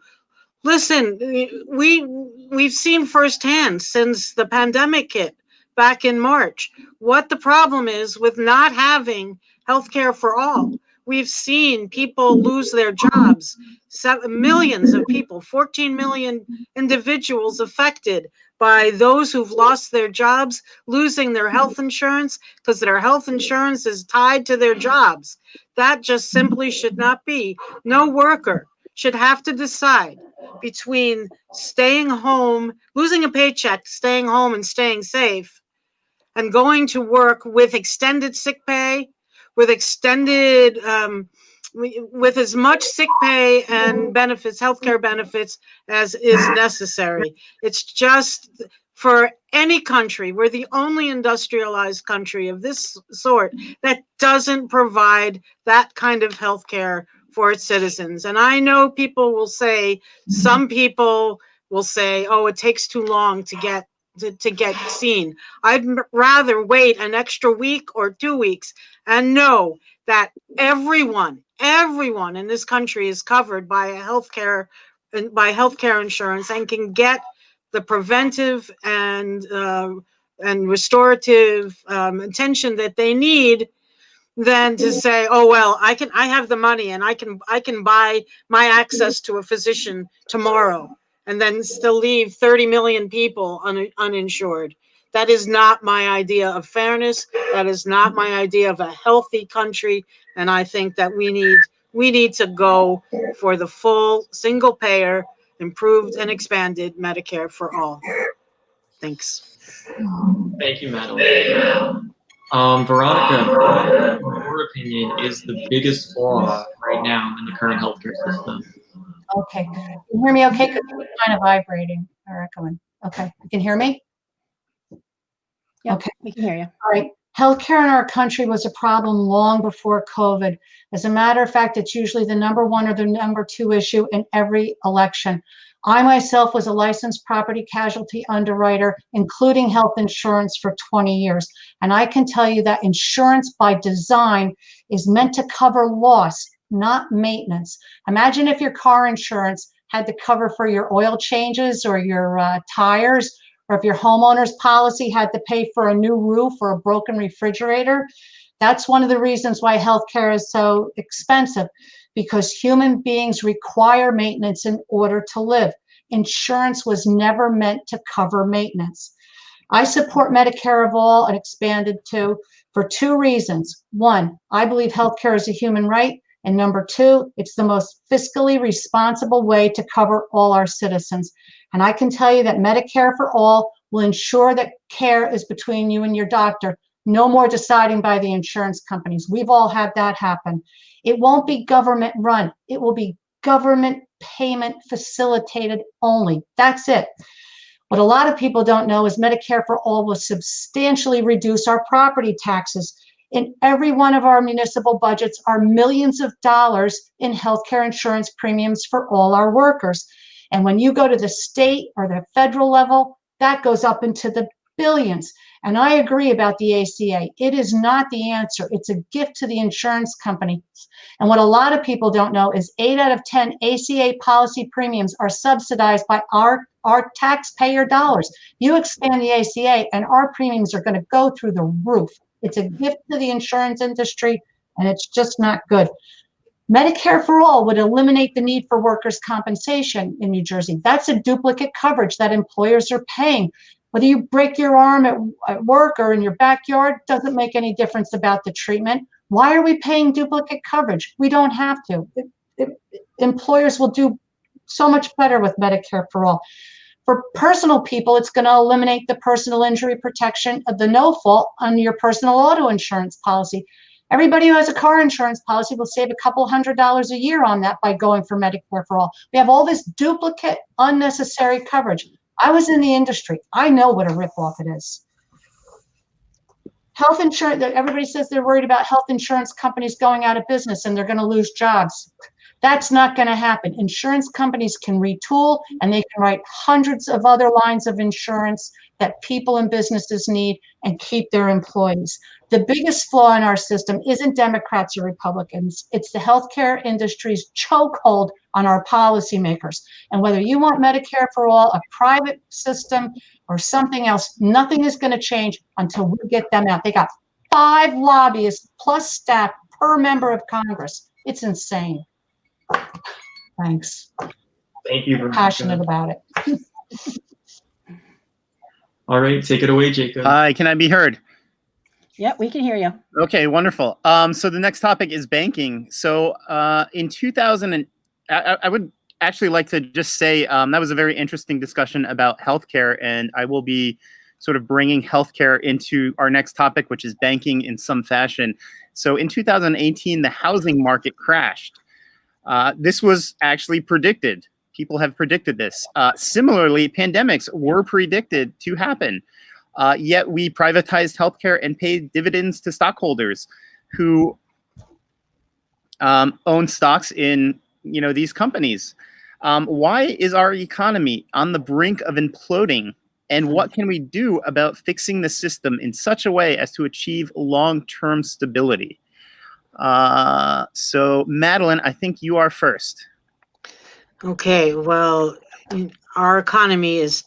Listen, we've seen firsthand since the pandemic hit back in March what the problem is with not having healthcare for all. We've seen people lose their jobs, millions of people, 14 million individuals affected by those who've lost their jobs, losing their health insurance because their health insurance is tied to their jobs. That just simply should not be. No worker should have to decide between staying home, losing a paycheck, staying home and staying safe, and going to work with extended sick pay, with extended, with as much sick pay and benefits, healthcare benefits as is necessary. It's just, for any country, we're the only industrialized country of this sort that doesn't provide that kind of healthcare for its citizens. And I know people will say, some people will say, oh, it takes too long to get seen. I'd rather wait an extra week or 2 weeks and know that everyone in this country is covered by healthcare insurance and can get the preventive and restorative attention that they need, than to say, oh well, I have the money and I can buy my access to a physician tomorrow, and then still leave 30 million people uninsured. That is not my idea of fairness. That is not my idea of a healthy country. And I think that we need to go for the full single payer, improved and expanded Medicare for all. Thanks. Thank you, Madelyn. Veronica, in your opinion, is the biggest flaw right now in the current healthcare system? Okay. Can you hear me okay? Because it's kind of vibrating or echoing. Okay. You can hear me? Yep, okay. We can hear you. All right. Healthcare in our country was a problem long before COVID. As a matter of fact, it's usually the number one or the number two issue in every election. I myself was a licensed property casualty underwriter, including health insurance, for 20 years. And I can tell you that insurance by design is meant to cover loss, not maintenance. Imagine if your car insurance had to cover for your oil changes or your tires, or if your homeowner's policy had to pay for a new roof or a broken refrigerator. That's one of the reasons why healthcare is so expensive, because human beings require maintenance in order to live. Insurance was never meant to cover maintenance. I support Medicare of all and expanded to for two reasons. One, I believe healthcare is a human right. And number two, it's the most fiscally responsible way to cover all our citizens. And I can tell you that Medicare for all will ensure that care is between you and your doctor. No more deciding by the insurance companies. We've all had that happen. It won't be government run. It will be government payment facilitated only. That's it. What a lot of people don't know is Medicare for all will substantially reduce our property taxes. In every one of our municipal budgets are millions of dollars in healthcare insurance premiums for all our workers. And when you go to the state or the federal level, that goes up into the billions. And I agree about the ACA. It is not the answer. It's a gift to the insurance companies. And what a lot of people don't know is 8 out of 10 ACA policy premiums are subsidized by our taxpayer dollars. You expand the ACA and our premiums are going to go through the roof. It's a gift to the insurance industry, and it's just not good. Medicare for all would eliminate the need for workers' compensation in New Jersey. That's a duplicate coverage that employers are paying. Whether you break your arm at work or in your backyard, doesn't make any difference about the treatment. Why are we paying duplicate coverage? We don't have to. Employers will do so much better with Medicare for all. For personal people, it's going to eliminate the personal injury protection of the no fault on your personal auto insurance policy. Everybody who has a car insurance policy will save a couple $100s a year on that by going for Medicare for all. We have all this duplicate, unnecessary coverage. I was in the industry. I know what a ripoff it is. Health insurance, everybody says they're worried about health insurance companies going out of business and they're going to lose jobs. That's not going to happen. Insurance companies can retool and they can write hundreds of other lines of insurance that people and businesses need and keep their employees. The biggest flaw in our system isn't Democrats or Republicans. It's the healthcare industry's chokehold on our policymakers. And whether you want Medicare for all, a private system, or something else, nothing is going to change until we get them out. They got 5 lobbyists plus staff per member of Congress. It's insane. Thanks. Thank you. I'm passionate about it. All right, take it away, Jacob. Hi, can I be heard? Yep, we can hear you. Okay, wonderful. So the next topic is banking. So in 2000, I would actually like to just say that was a very interesting discussion about healthcare, and I will be sort of bringing healthcare into our next topic, which is banking in some fashion. So in 2018, the housing market crashed. This was actually predicted. People have predicted this. Similarly, pandemics were predicted to happen. Yet we privatized healthcare and paid dividends to stockholders who own stocks in these companies. Why is our economy on the brink of imploding? And what can we do about fixing the system in such a way as to achieve long-term stability? So Madelyn, I think you are first. Okay, well, our economy is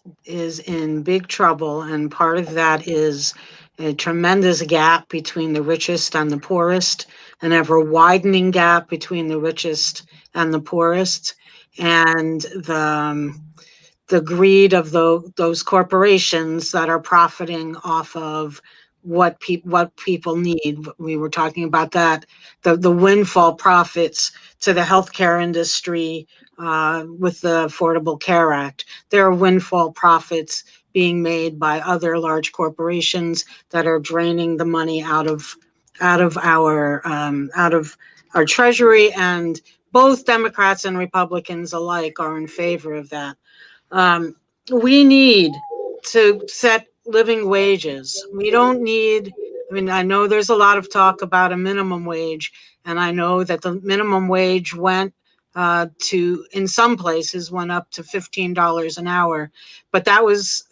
in big trouble, and part of that is a tremendous gap between the richest and the poorest, an ever widening gap between the richest and the poorest, and the greed of those corporations that are profiting off of what people need. We were talking about that, the windfall profits to the healthcare industry with the Affordable Care Act. There are windfall profits being made by other large corporations that are draining the money out of our treasury, and both Democrats and Republicans alike are in favor of that. We need to set living wages. We don't need, I know there's a lot of talk about a minimum wage, and I know that the minimum wage went in some places went up to $15 an hour, but that was,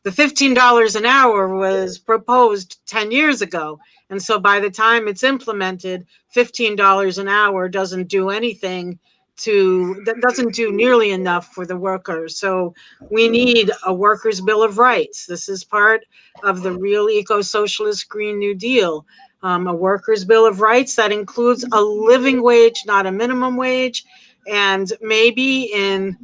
the $15 an hour was proposed 10 years ago. And so by the time it's implemented, $15 an hour doesn't do anything that doesn't do nearly enough for the workers. So we need a workers' bill of rights. This is part of the real eco-socialist Green New Deal. A workers' bill of rights that includes a living wage, not a minimum wage. And maybe in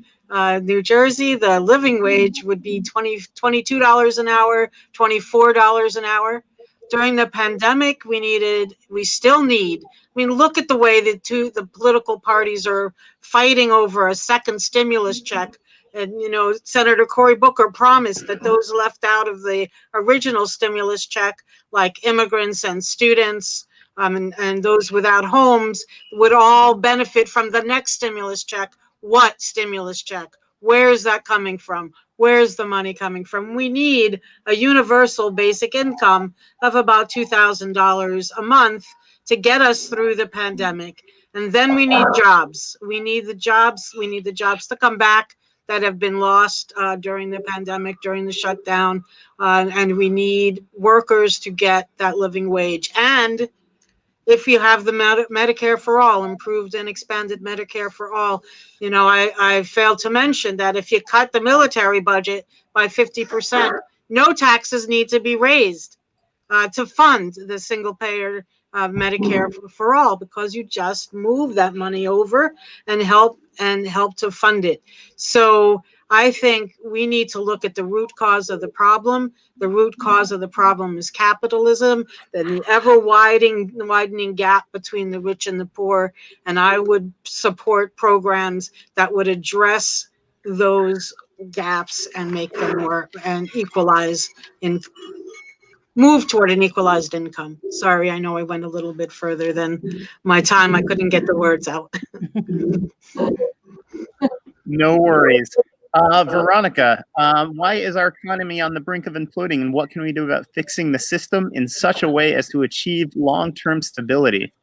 New Jersey, the living wage would be $22 an hour, $24 an hour. During the pandemic, we still need, look at the way the political parties are fighting over a second stimulus check. And, Senator Cory Booker promised that those left out of the original stimulus check, like immigrants and students, and those without homes, would all benefit from the next stimulus check. What stimulus check? Where is that coming from? Where's the money coming from? We need a universal basic income of about $2,000 a month to get us through the pandemic. And then we need jobs. We need the jobs to come back that have been lost during the pandemic, during the shutdown. And we need workers to get that living wage. And if you have the Medicare for all, improved and expanded Medicare for all, I failed to mention that if you cut the military budget by 50%, no taxes need to be raised to fund the single payer Medicare for all, because you just move that money over and help to fund it. So I think we need to look at the root cause of the problem. The root cause of the problem is capitalism, the ever widening gap between the rich and the poor. And I would support programs that would address those gaps and make them work and move toward an equalized income. Sorry, I know I went a little bit further than my time. I couldn't get the words out. No worries. Veronica, why is our economy on the brink of imploding, and what can we do about fixing the system in such a way as to achieve long-term stability?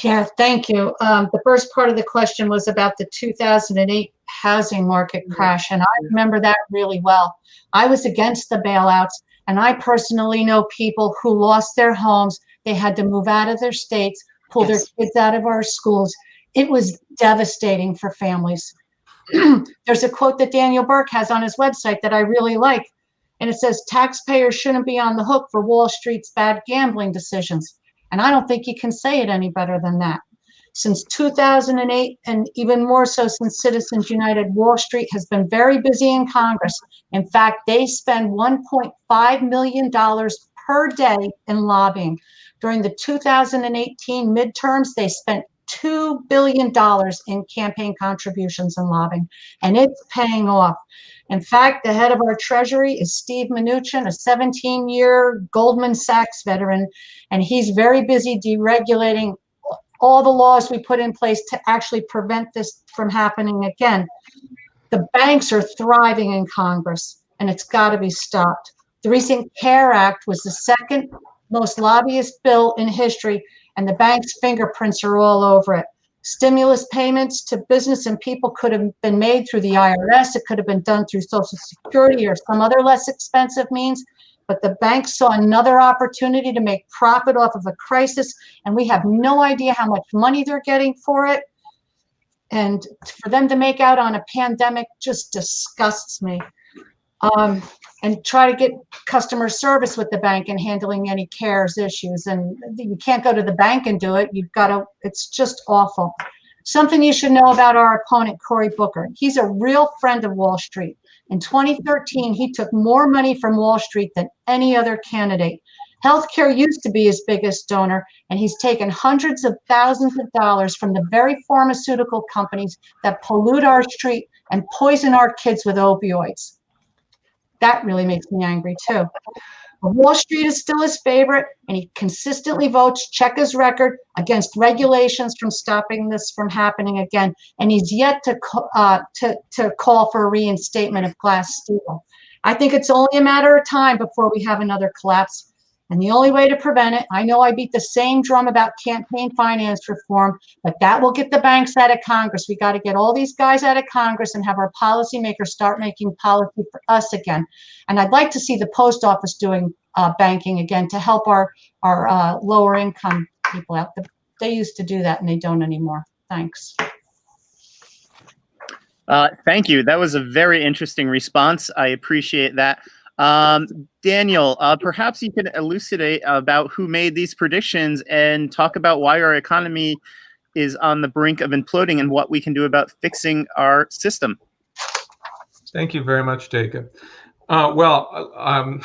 Yeah, thank you. The first part of the question was about the 2008 housing market crash, and I remember that really well. I was against the bailouts, and I personally know people who lost their homes. They had to move out of their states, pull their kids out of our schools. It was devastating for families. There's a quote that Daniel Burke has on his website that I really like, and it says, "Taxpayers shouldn't be on the hook for Wall Street's bad gambling decisions." And I don't think you can say it any better than that. Since 2008, and even more so since Citizens United, Wall Street has been very busy in Congress. In fact, they spend $1.5 million per day in lobbying. During the 2018 midterms, they spent $2 billion in campaign contributions and lobbying, and it's paying off. In fact, the head of our Treasury is Steve Mnuchin, a 17-year Goldman Sachs veteran, and he's very busy deregulating all the laws we put in place to actually prevent this from happening again. The banks are thriving in Congress, and it's got to be stopped. The recent CARE Act was the second most lobbyist bill in history, and the bank's fingerprints are all over it. Stimulus payments to business and people could have been made through the IRS. It could have been done through Social Security or some other less expensive means. But the banks saw another opportunity to make profit off of a crisis, and we have no idea how much money they're getting for it. And for them to make out on a pandemic just disgusts me. And try to get customer service with the bank and handling any CARES issues. And you can't go to the bank and do it. You've got to, it's just awful. Something you should know about our opponent, Cory Booker. He's a real friend of Wall Street. In 2013, he took more money from Wall Street than any other candidate. Healthcare used to be his biggest donor, and he's taken hundreds of thousands of dollars from the very pharmaceutical companies that pollute our street and poison our kids with opioids. That really makes me angry too. But Wall Street is still his favorite, and he consistently votes, check his record, against regulations from stopping this from happening again. And he's yet to call for a reinstatement of Glass-Steagall. I think it's only a matter of time before we have another collapse. And the only way to prevent it, I know I beat the same drum about campaign finance reform, but that will get the banks out of Congress. We got to get all these guys out of Congress and have our policymakers start making policy for us again. And I'd like to see the post office doing banking again to help our lower income people out. They used to do that and they don't anymore. Thanks. Thank you. That was a very interesting response. I appreciate that. Daniel, perhaps you could elucidate about who made these predictions and talk about why our economy is on the brink of imploding and what we can do about fixing our system. Thank you very much, Jacob. You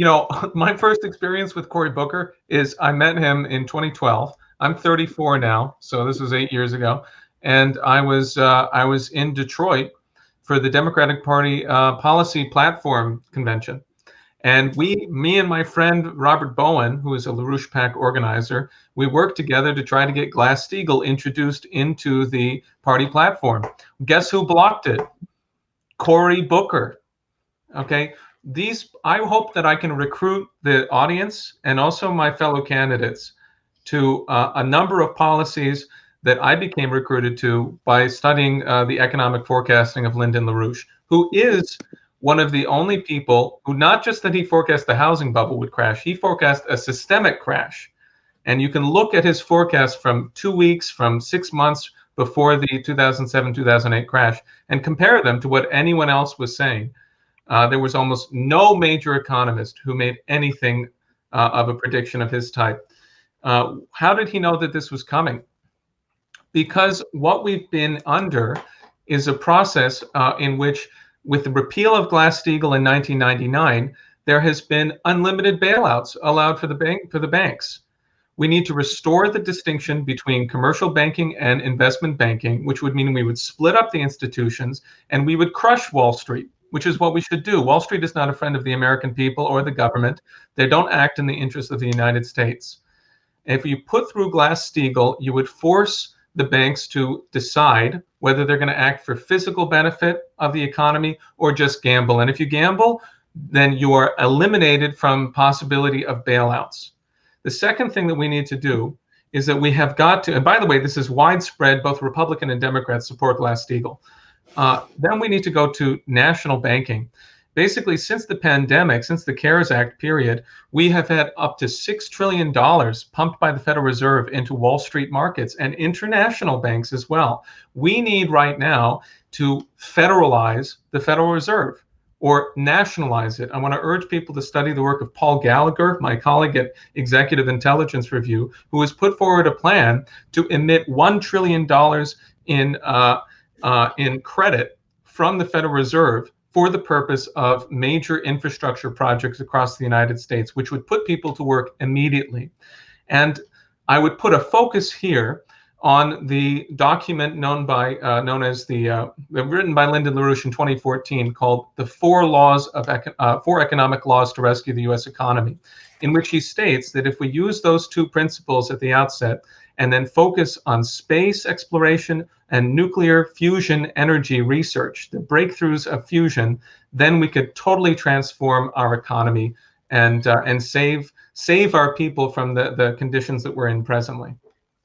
know, my first experience with Cory Booker is I met him in 2012. I'm 34 now, so this was 8 years ago, and I was in Detroit for the Democratic Party policy platform convention. And me and my friend Robert Bowen, who is a LaRouche PAC organizer, we worked together to try to get Glass-Steagall introduced into the party platform. Guess who blocked it? Cory Booker. Okay. I hope that I can recruit the audience and also my fellow candidates to a number of policies that I became recruited to by studying the economic forecasting of Lyndon LaRouche, who is one of the only people who, not just that he forecast the housing bubble would crash, he forecast a systemic crash. And you can look at his forecast from 2 weeks, from 6 months before the 2007-2008 crash and compare them to what anyone else was saying. There was almost no major economist who made anything of a prediction of his type. How did he know that this was coming? Because what we've been under is a process in which, with the repeal of Glass-Steagall in 1999, there has been unlimited bailouts allowed for the banks. We need to restore the distinction between commercial banking and investment banking, which would mean we would split up the institutions and we would crush Wall Street, which is what we should do. Wall Street is not a friend of the American people or the government. They don't act in the interest of the United States. If you put through Glass-Steagall, you would force the banks to decide whether they're going to act for physical benefit of the economy or just gamble. And if you gamble, then you are eliminated from possibility of bailouts. The second thing that we need to do is that we have got to, and by the way, this is widespread, both Republican and Democrats support Glass-Steagall. Then we need to go to national banking. Basically, since the pandemic, since the CARES Act period, we have had up to $6 trillion pumped by the Federal Reserve into Wall Street markets and international banks as well. We need right now to federalize the Federal Reserve or nationalize it. I want to urge people to study the work of Paul Gallagher, my colleague at Executive Intelligence Review, who has put forward a plan to emit $1 trillion in credit from the Federal Reserve for the purpose of major infrastructure projects across the United States, which would put people to work immediately. And I would put a focus here on the document written by Lyndon LaRouche in 2014 called the Four Economic Laws to Rescue the U.S. Economy, in which he states that if we use those two principles at the outset and then focus on space exploration and nuclear fusion energy research, the breakthroughs of fusion, then we could totally transform our economy and save our people from the conditions that we're in presently.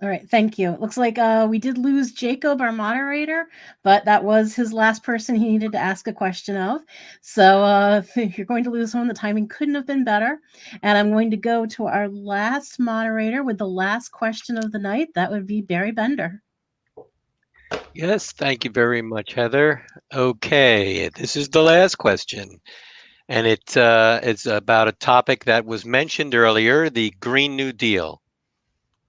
All right, thank you. It looks like we did lose Jacob, our moderator, but that was his last person he needed to ask a question of. So if you're going to lose someone, the timing couldn't have been better. And I'm going to go to our last moderator with the last question of the night. That would be Barry Bendar. Yes, thank you very much, Heather. Okay, this is the last question. And it's about a topic that was mentioned earlier, the Green New Deal.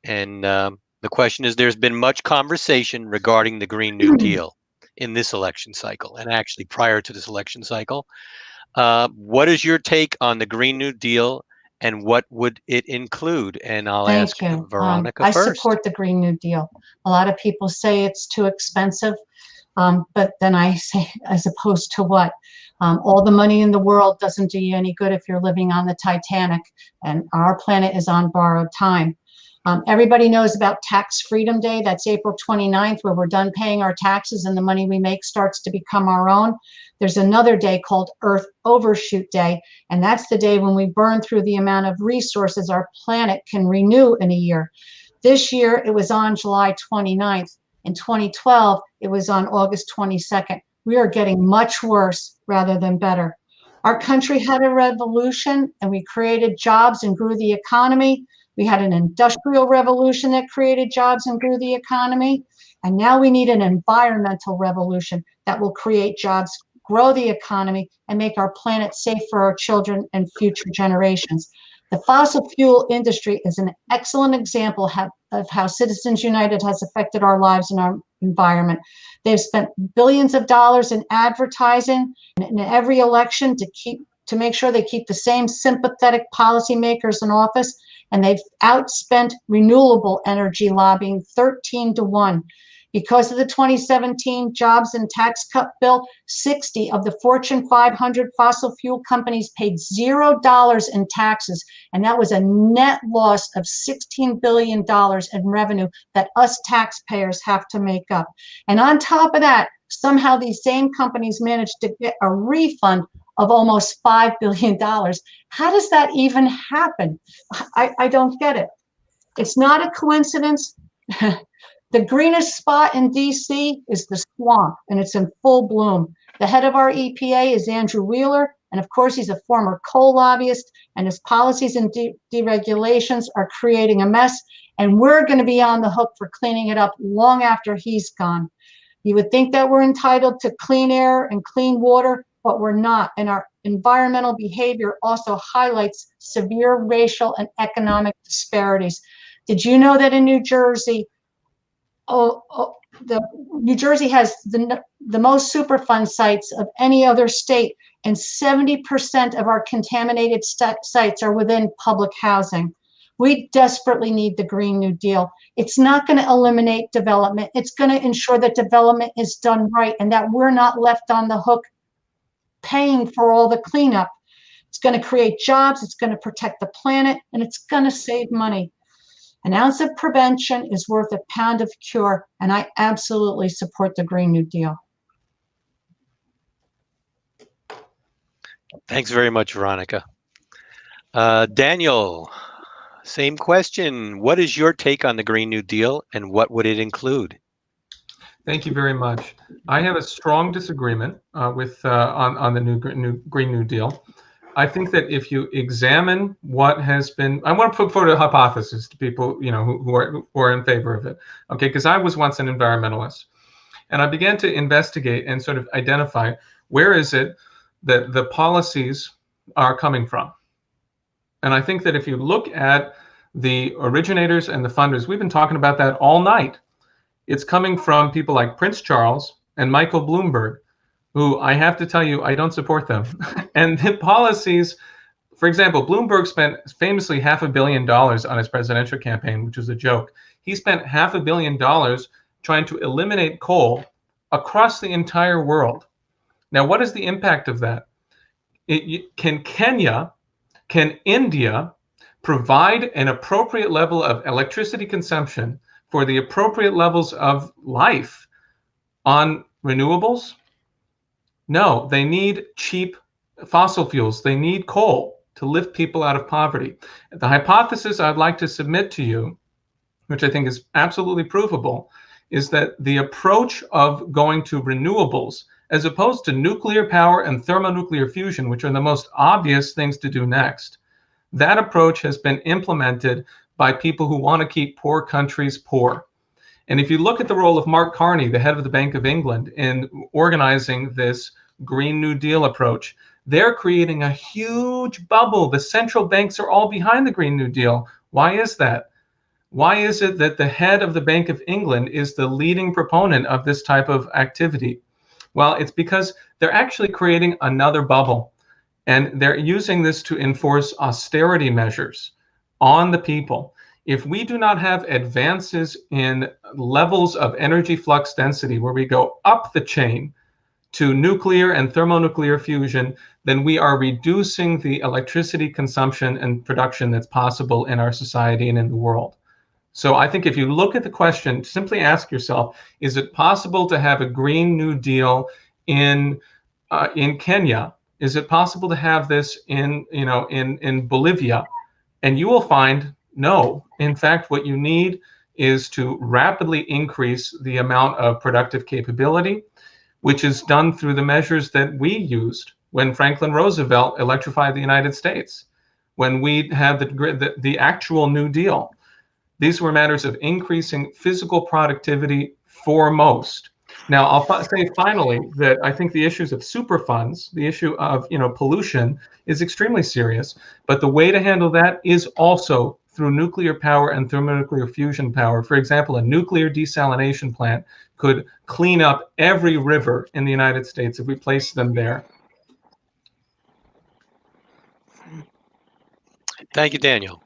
And the question is, there's been much conversation regarding the Green New Deal in this election cycle, and actually prior to this election cycle. What is your take on the Green New Deal, and what would it include? And I'll ask Veronica first. I support the Green New Deal. A lot of people say it's too expensive, but then I say, as opposed to what? All the money in the world doesn't do you any good if you're living on the Titanic, and our planet is on borrowed time. Everybody knows about Tax Freedom Day. That's April 29th, where we're done paying our taxes and the money we make starts to become our own. There's another day called Earth Overshoot Day, and that's the day when we burn through the amount of resources our planet can renew in a year. This year, it was on July 29th. In 2012, it was on August 22nd. We are getting much worse rather than better. Our country had a revolution, and we created jobs and grew the economy. We had an industrial revolution that created jobs and grew the economy. And now we need an environmental revolution that will create jobs, grow the economy, and make our planet safe for our children and future generations. The fossil fuel industry is an excellent example of how Citizens United has affected our lives and our environment. They've spent billions of dollars in advertising in every election to make sure they keep the same sympathetic policymakers in office, and they've outspent renewable energy lobbying 13-1. Because of the 2017 Jobs and Tax Cut bill, 60 of the Fortune 500 fossil fuel companies paid $0 in taxes, and that was a net loss of $16 billion in revenue that us taxpayers have to make up. And on top of that, somehow these same companies managed to get a refund of almost $5 billion. How does that even happen? I don't get it. It's not a coincidence. The greenest spot in DC is the swamp, and it's in full bloom. The head of our EPA is Andrew Wheeler, and of course, he's a former coal lobbyist, and his policies and deregulations are creating a mess, and we're going to be on the hook for cleaning it up long after he's gone. You would think that we're entitled to clean air and clean water, but we're not, and our environmental behavior also highlights severe racial and economic disparities. Did you know that in New Jersey, New Jersey has the most Superfund sites of any other state, and 70% of our contaminated sites are within public housing. We desperately need the Green New Deal. It's not going to eliminate development. It's going to ensure that development is done right and that we're not left on the hook paying for all the cleanup. It's going to create jobs, it's going to protect the planet, and it's going to save money. An ounce of prevention is worth a pound of cure, and I absolutely support the Green New Deal. Thanks very much, Veronica. Daniel, same question. What is your take on the Green New Deal, and what would it include? Thank you very much. I have a strong disagreement with on the Green New Deal. I think that if you examine what has been, I want to put forward a hypothesis to people, who are in favor of it. Okay, because I was once an environmentalist, and I began to investigate and sort of identify where is it that the policies are coming from. And I think that if you look at the originators and the funders, we've been talking about that all night. It's coming from people like Prince Charles and Michael Bloomberg, who I have to tell you, I don't support them. And the policies, for example, Bloomberg spent famously $500 million on his presidential campaign, which was a joke. He spent $500 million trying to eliminate coal across the entire world. Now, what is the impact of that? Can Kenya, can India provide an appropriate level of electricity consumption for the appropriate levels of life on renewables? No, they need cheap fossil fuels. They need coal to lift people out of poverty. The hypothesis I'd like to submit to you, which I think is absolutely provable, is that the approach of going to renewables, as opposed to nuclear power and thermonuclear fusion, which are the most obvious things to do next, that approach has been implemented by people who want to keep poor countries poor. And if you look at the role of Mark Carney, the head of the Bank of England, in organizing this Green New Deal approach, they're creating a huge bubble. The central banks are all behind the Green New Deal. Why is that? Why is it that the head of the Bank of England is the leading proponent of this type of activity? Well, it's because they're actually creating another bubble, and they're using this to enforce austerity measures on the people. If we do not have advances in levels of energy flux density where we go up the chain to nuclear and thermonuclear fusion, then we are reducing the electricity consumption and production that's possible in our society and in the world. So I think if you look at the question, simply ask yourself, is it possible to have a Green New Deal in Kenya? Is it possible to have this in Bolivia? And you will find no. In fact, what you need is to rapidly increase the amount of productive capability, which is done through the measures that we used when Franklin Roosevelt electrified the United States, when we had the actual New Deal. These were matters of increasing physical productivity foremost. Now, I'll say finally that I think the issues of superfunds, the issue of pollution, is extremely serious. But the way to handle that is also through nuclear power and thermonuclear fusion power. For example, a nuclear desalination plant could clean up every river in the United States if we place them there. Thank you, Daniel.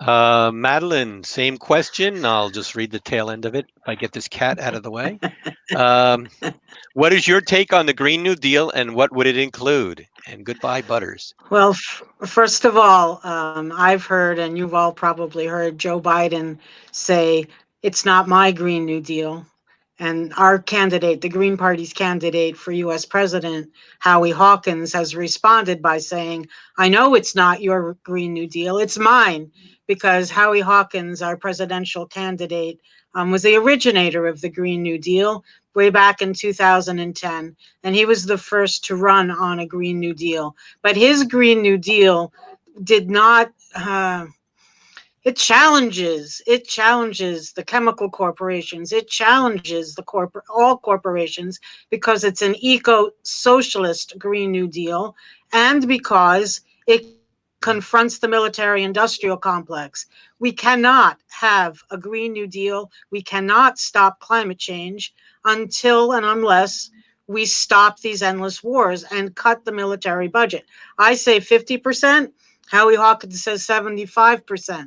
Madeline, same question. I'll just read the tail end of it if I get this cat out of the way. What is your take on the Green New Deal and what would it include? And goodbye, Butters. Well, first of all, I've heard, and you've all probably heard, Joe Biden say, it's not my Green New Deal. And our candidate, the Green Party's candidate for US President, Howie Hawkins, has responded by saying, I know it's not your Green New Deal, it's mine. Because Howie Hawkins, our presidential candidate, was the originator of the Green New Deal way back in 2010. And he was the first to run on a Green New Deal. But his Green New Deal did not, it challenges the chemical corporations. It challenges all corporations because it's an eco-socialist Green New Deal and because it confronts the military-industrial complex. We cannot have a Green New Deal. We cannot stop climate change until and unless we stop these endless wars and cut the military budget. I say 50%. Howie Hawkins says 75%.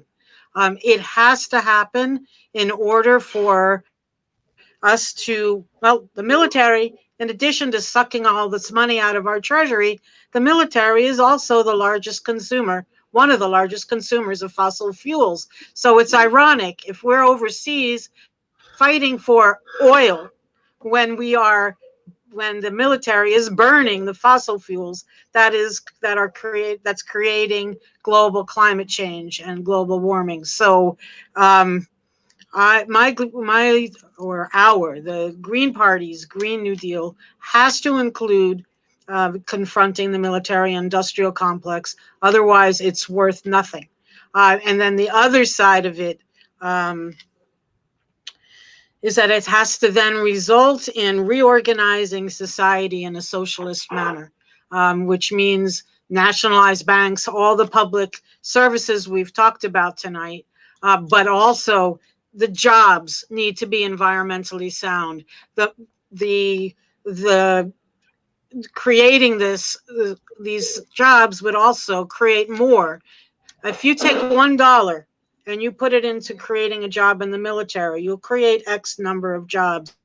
It has to happen in order for us to, well, the military, in addition to sucking all this money out of our treasury, the military is also the largest consumer, one of the largest consumers of fossil fuels. So it's ironic if we're overseas fighting for oil when the military is burning the fossil fuels that's creating global climate change and global warming. So the Green Party's Green New Deal has to include confronting the military-industrial complex. Otherwise, it's worth nothing. And then the other side of it is that it has to then result in reorganizing society in a socialist manner, which means nationalized banks, all the public services we've talked about tonight, but also the jobs need to be environmentally sound. The creating these jobs would also create more. If you take $1 and you put it into creating a job in the military, you'll create X number of jobs.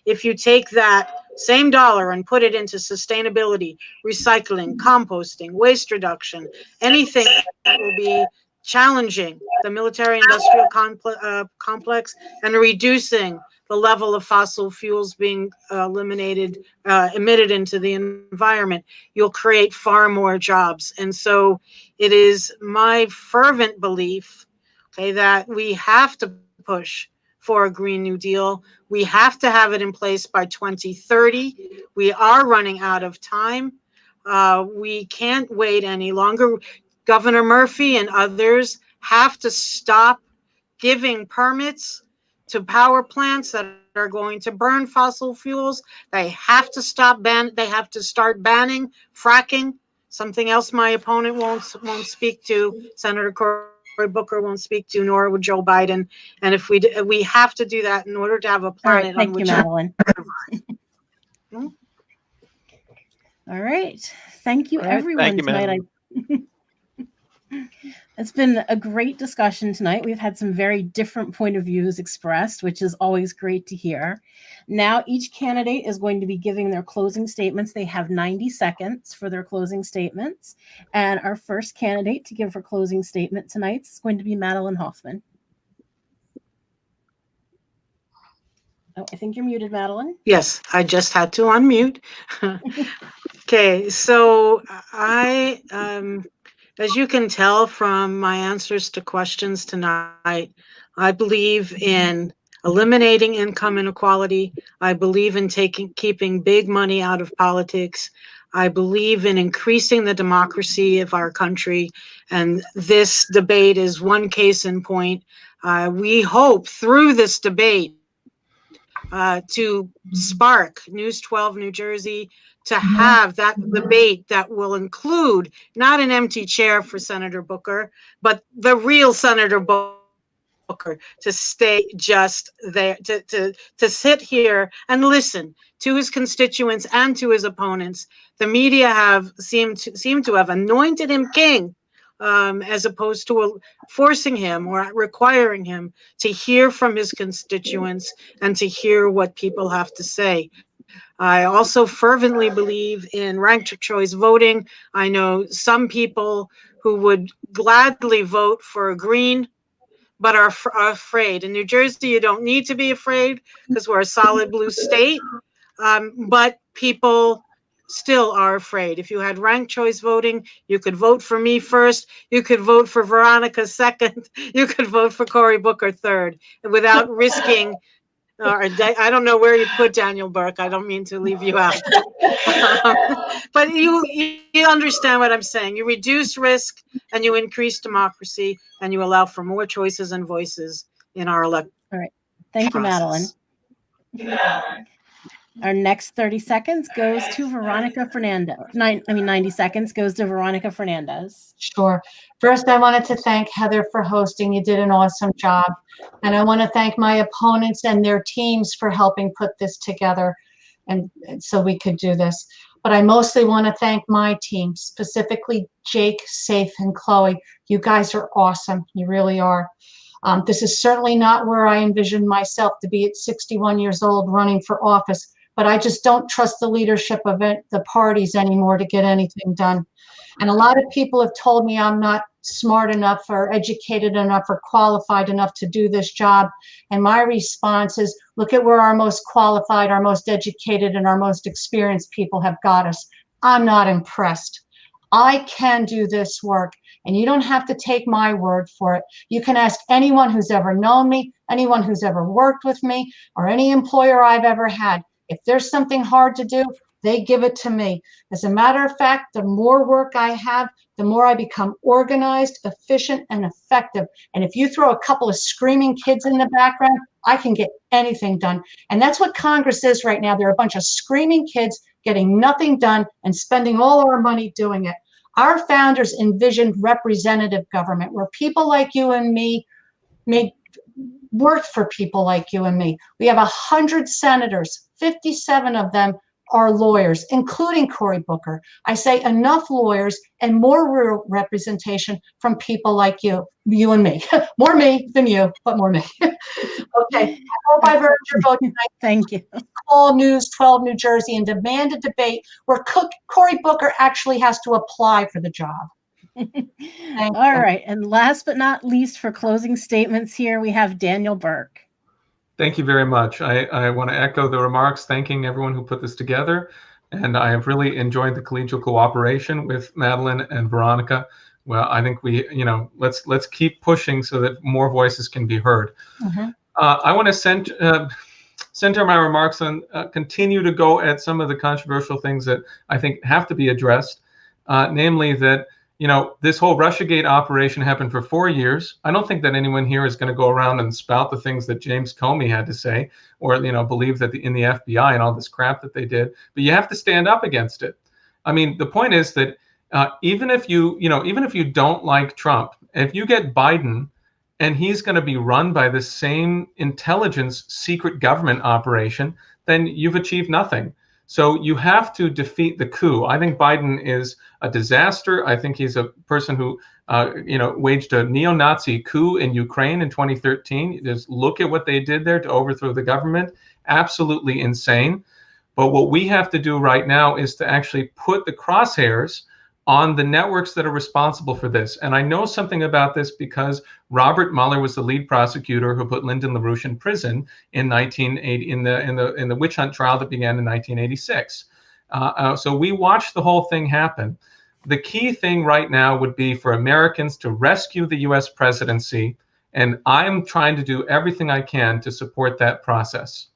If you take that same dollar and put it into sustainability, recycling, composting, waste reduction, anything that will be challenging the military-industrial complex and reducing the level of fossil fuels being emitted into the environment, you'll create far more jobs. And so it is my fervent belief, okay, that we have to push for a Green New Deal. We have to have it in place by 2030. We are running out of time. We can't wait any longer. Governor Murphy and others have to stop giving permits to power plants that are going to burn fossil fuels. They have to start banning fracking, something else my opponent won't speak to, Senator Cory Booker won't speak to, nor would Joe Biden. And if we have to do that in order to have a planet on which. Thank you, Madelyn. All right. Thank you, everyone. Thank you, tonight. It's been a great discussion tonight. We've had some very different point of views expressed, which is always great to hear. Now, each candidate is going to be giving their closing statements. They have 90 seconds for their closing statements. And our first candidate to give her closing statement tonight is going to be Madelyn Hoffman. Oh, I think you're muted, Madelyn. Yes, I just had to unmute. Okay, so as you can tell from my answers to questions tonight, I believe in eliminating income inequality. I believe in keeping big money out of politics. I believe in increasing the democracy of our country. And this debate is one case in point. We hope through this debate to spark News 12 New Jersey to have that debate that will include not an empty chair for Senator Booker, but the real Senator Booker to stay just there, to sit here and listen to his constituents and to his opponents. The media have seemed to have anointed him king, as opposed to forcing him or requiring him to hear from his constituents and to hear what people have to say. I also fervently believe in ranked choice voting. I know some people who would gladly vote for a green, but are afraid. In New Jersey, you don't need to be afraid because we're a solid blue state, but people still are afraid. If you had ranked choice voting, you could vote for me first, you could vote for Veronica second, you could vote for Cory Booker third, without risking, I don't know where you put Daniel Burke, I don't mean to leave you out. But you understand what I'm saying. You reduce risk and you increase democracy and you allow for more choices and voices in our electoral process. All right. Thank you, Madelyn. Our next 30 seconds goes to Veronica Fernandez. 90 seconds goes to Veronica Fernandez. Sure. First, I wanted to thank Heather for hosting. You did an awesome job. And I want to thank my opponents and their teams for helping put this together and so we could do this. But I mostly want to thank my team, specifically Jake, Safe, and Chloe. You guys are awesome. You really are. This is certainly not where I envisioned myself to be at 61 years old running for office, but I just don't trust the leadership of the parties anymore to get anything done. And a lot of people have told me I'm not smart enough or educated enough or qualified enough to do this job. And my response is, look at where our most qualified, our most educated, and our most experienced people have got us. I'm not impressed. I can do this work, and you don't have to take my word for it. You can ask anyone who's ever known me, anyone who's ever worked with me, or any employer I've ever had. If there's something hard to do, they give it to me. As a matter of fact, the more work I have, the more I become organized, efficient, and effective. And if you throw a couple of screaming kids in the background, I can get anything done. And that's what Congress is right now. They're a bunch of screaming kids getting nothing done and spending all our money doing it. Our founders envisioned representative government where people like you and me work for people like you and me. We have 100 senators, 57 of them are lawyers, including Cory Booker. I say enough lawyers and more real representation from people like you and me. More me than you, but more me. Okay, I hope I've earned your vote tonight. Thank you. Call News 12 New Jersey and demand a debate where Cory Booker actually has to apply for the job. All right, and last but not least, for closing statements here, we have Daniel Burke. Thank you very much. I want to echo the remarks, thanking everyone who put this together. And I have really enjoyed the collegial cooperation with Madelyn and Veronica. Well, I think let's keep pushing so that more voices can be heard. Mm-hmm. I want to center my remarks on continue to go at some of the controversial things that I think have to be addressed, namely that this whole Russiagate operation happened for 4 years. I don't think that anyone here is going to go around and spout the things that James Comey had to say, or believe that in the FBI and all this crap that they did. But you have to stand up against it. I mean, the point is that even if you don't like Trump, if you get Biden, and he's going to be run by the same intelligence secret government operation, then you've achieved nothing. So you have to defeat the coup. I think Biden is a disaster. I think he's a person who, waged a neo-Nazi coup in Ukraine in 2013. Just look at what they did there to overthrow the government. Absolutely insane. But what we have to do right now is to actually put the crosshairs on the networks that are responsible for this. And I know something about this because Robert Mueller was the lead prosecutor who put Lyndon LaRouche in prison in 1980 in the witch hunt trial that began in 1986. So we watched the whole thing happen. The key thing right now would be for Americans to rescue the US presidency, and I'm trying to do everything I can to support that process.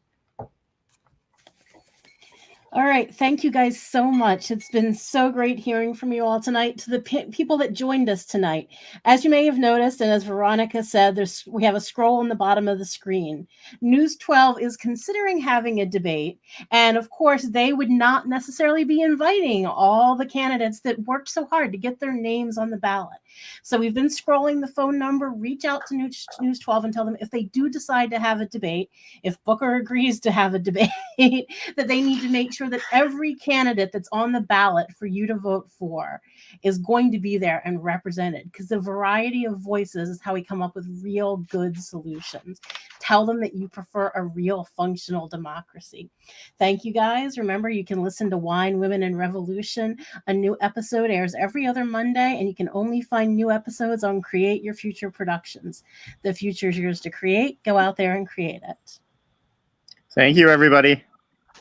All right. Thank you guys so much. It's been so great hearing from you all tonight. To the people that joined us tonight, as you may have noticed, and as Veronica said, we have a scroll on the bottom of the screen. News 12 is considering having a debate. And of course, they would not necessarily be inviting all the candidates that worked so hard to get their names on the ballot. So we've been scrolling the phone number. Reach out to News 12 and tell them if they do decide to have a debate, if Booker agrees to have a debate, that they need to make sure that every candidate that's on the ballot for you to vote for is going to be there and represented, because the variety of voices is how we come up with real good solutions. Tell them that you prefer a real functional democracy. Thank you guys. Remember, you can listen to Wine, Women, and Revolution. A new episode airs every other Monday, and you can only find new episodes on Create Your Future Productions. The future is yours to create. Go out there and create it. Thank you, everybody.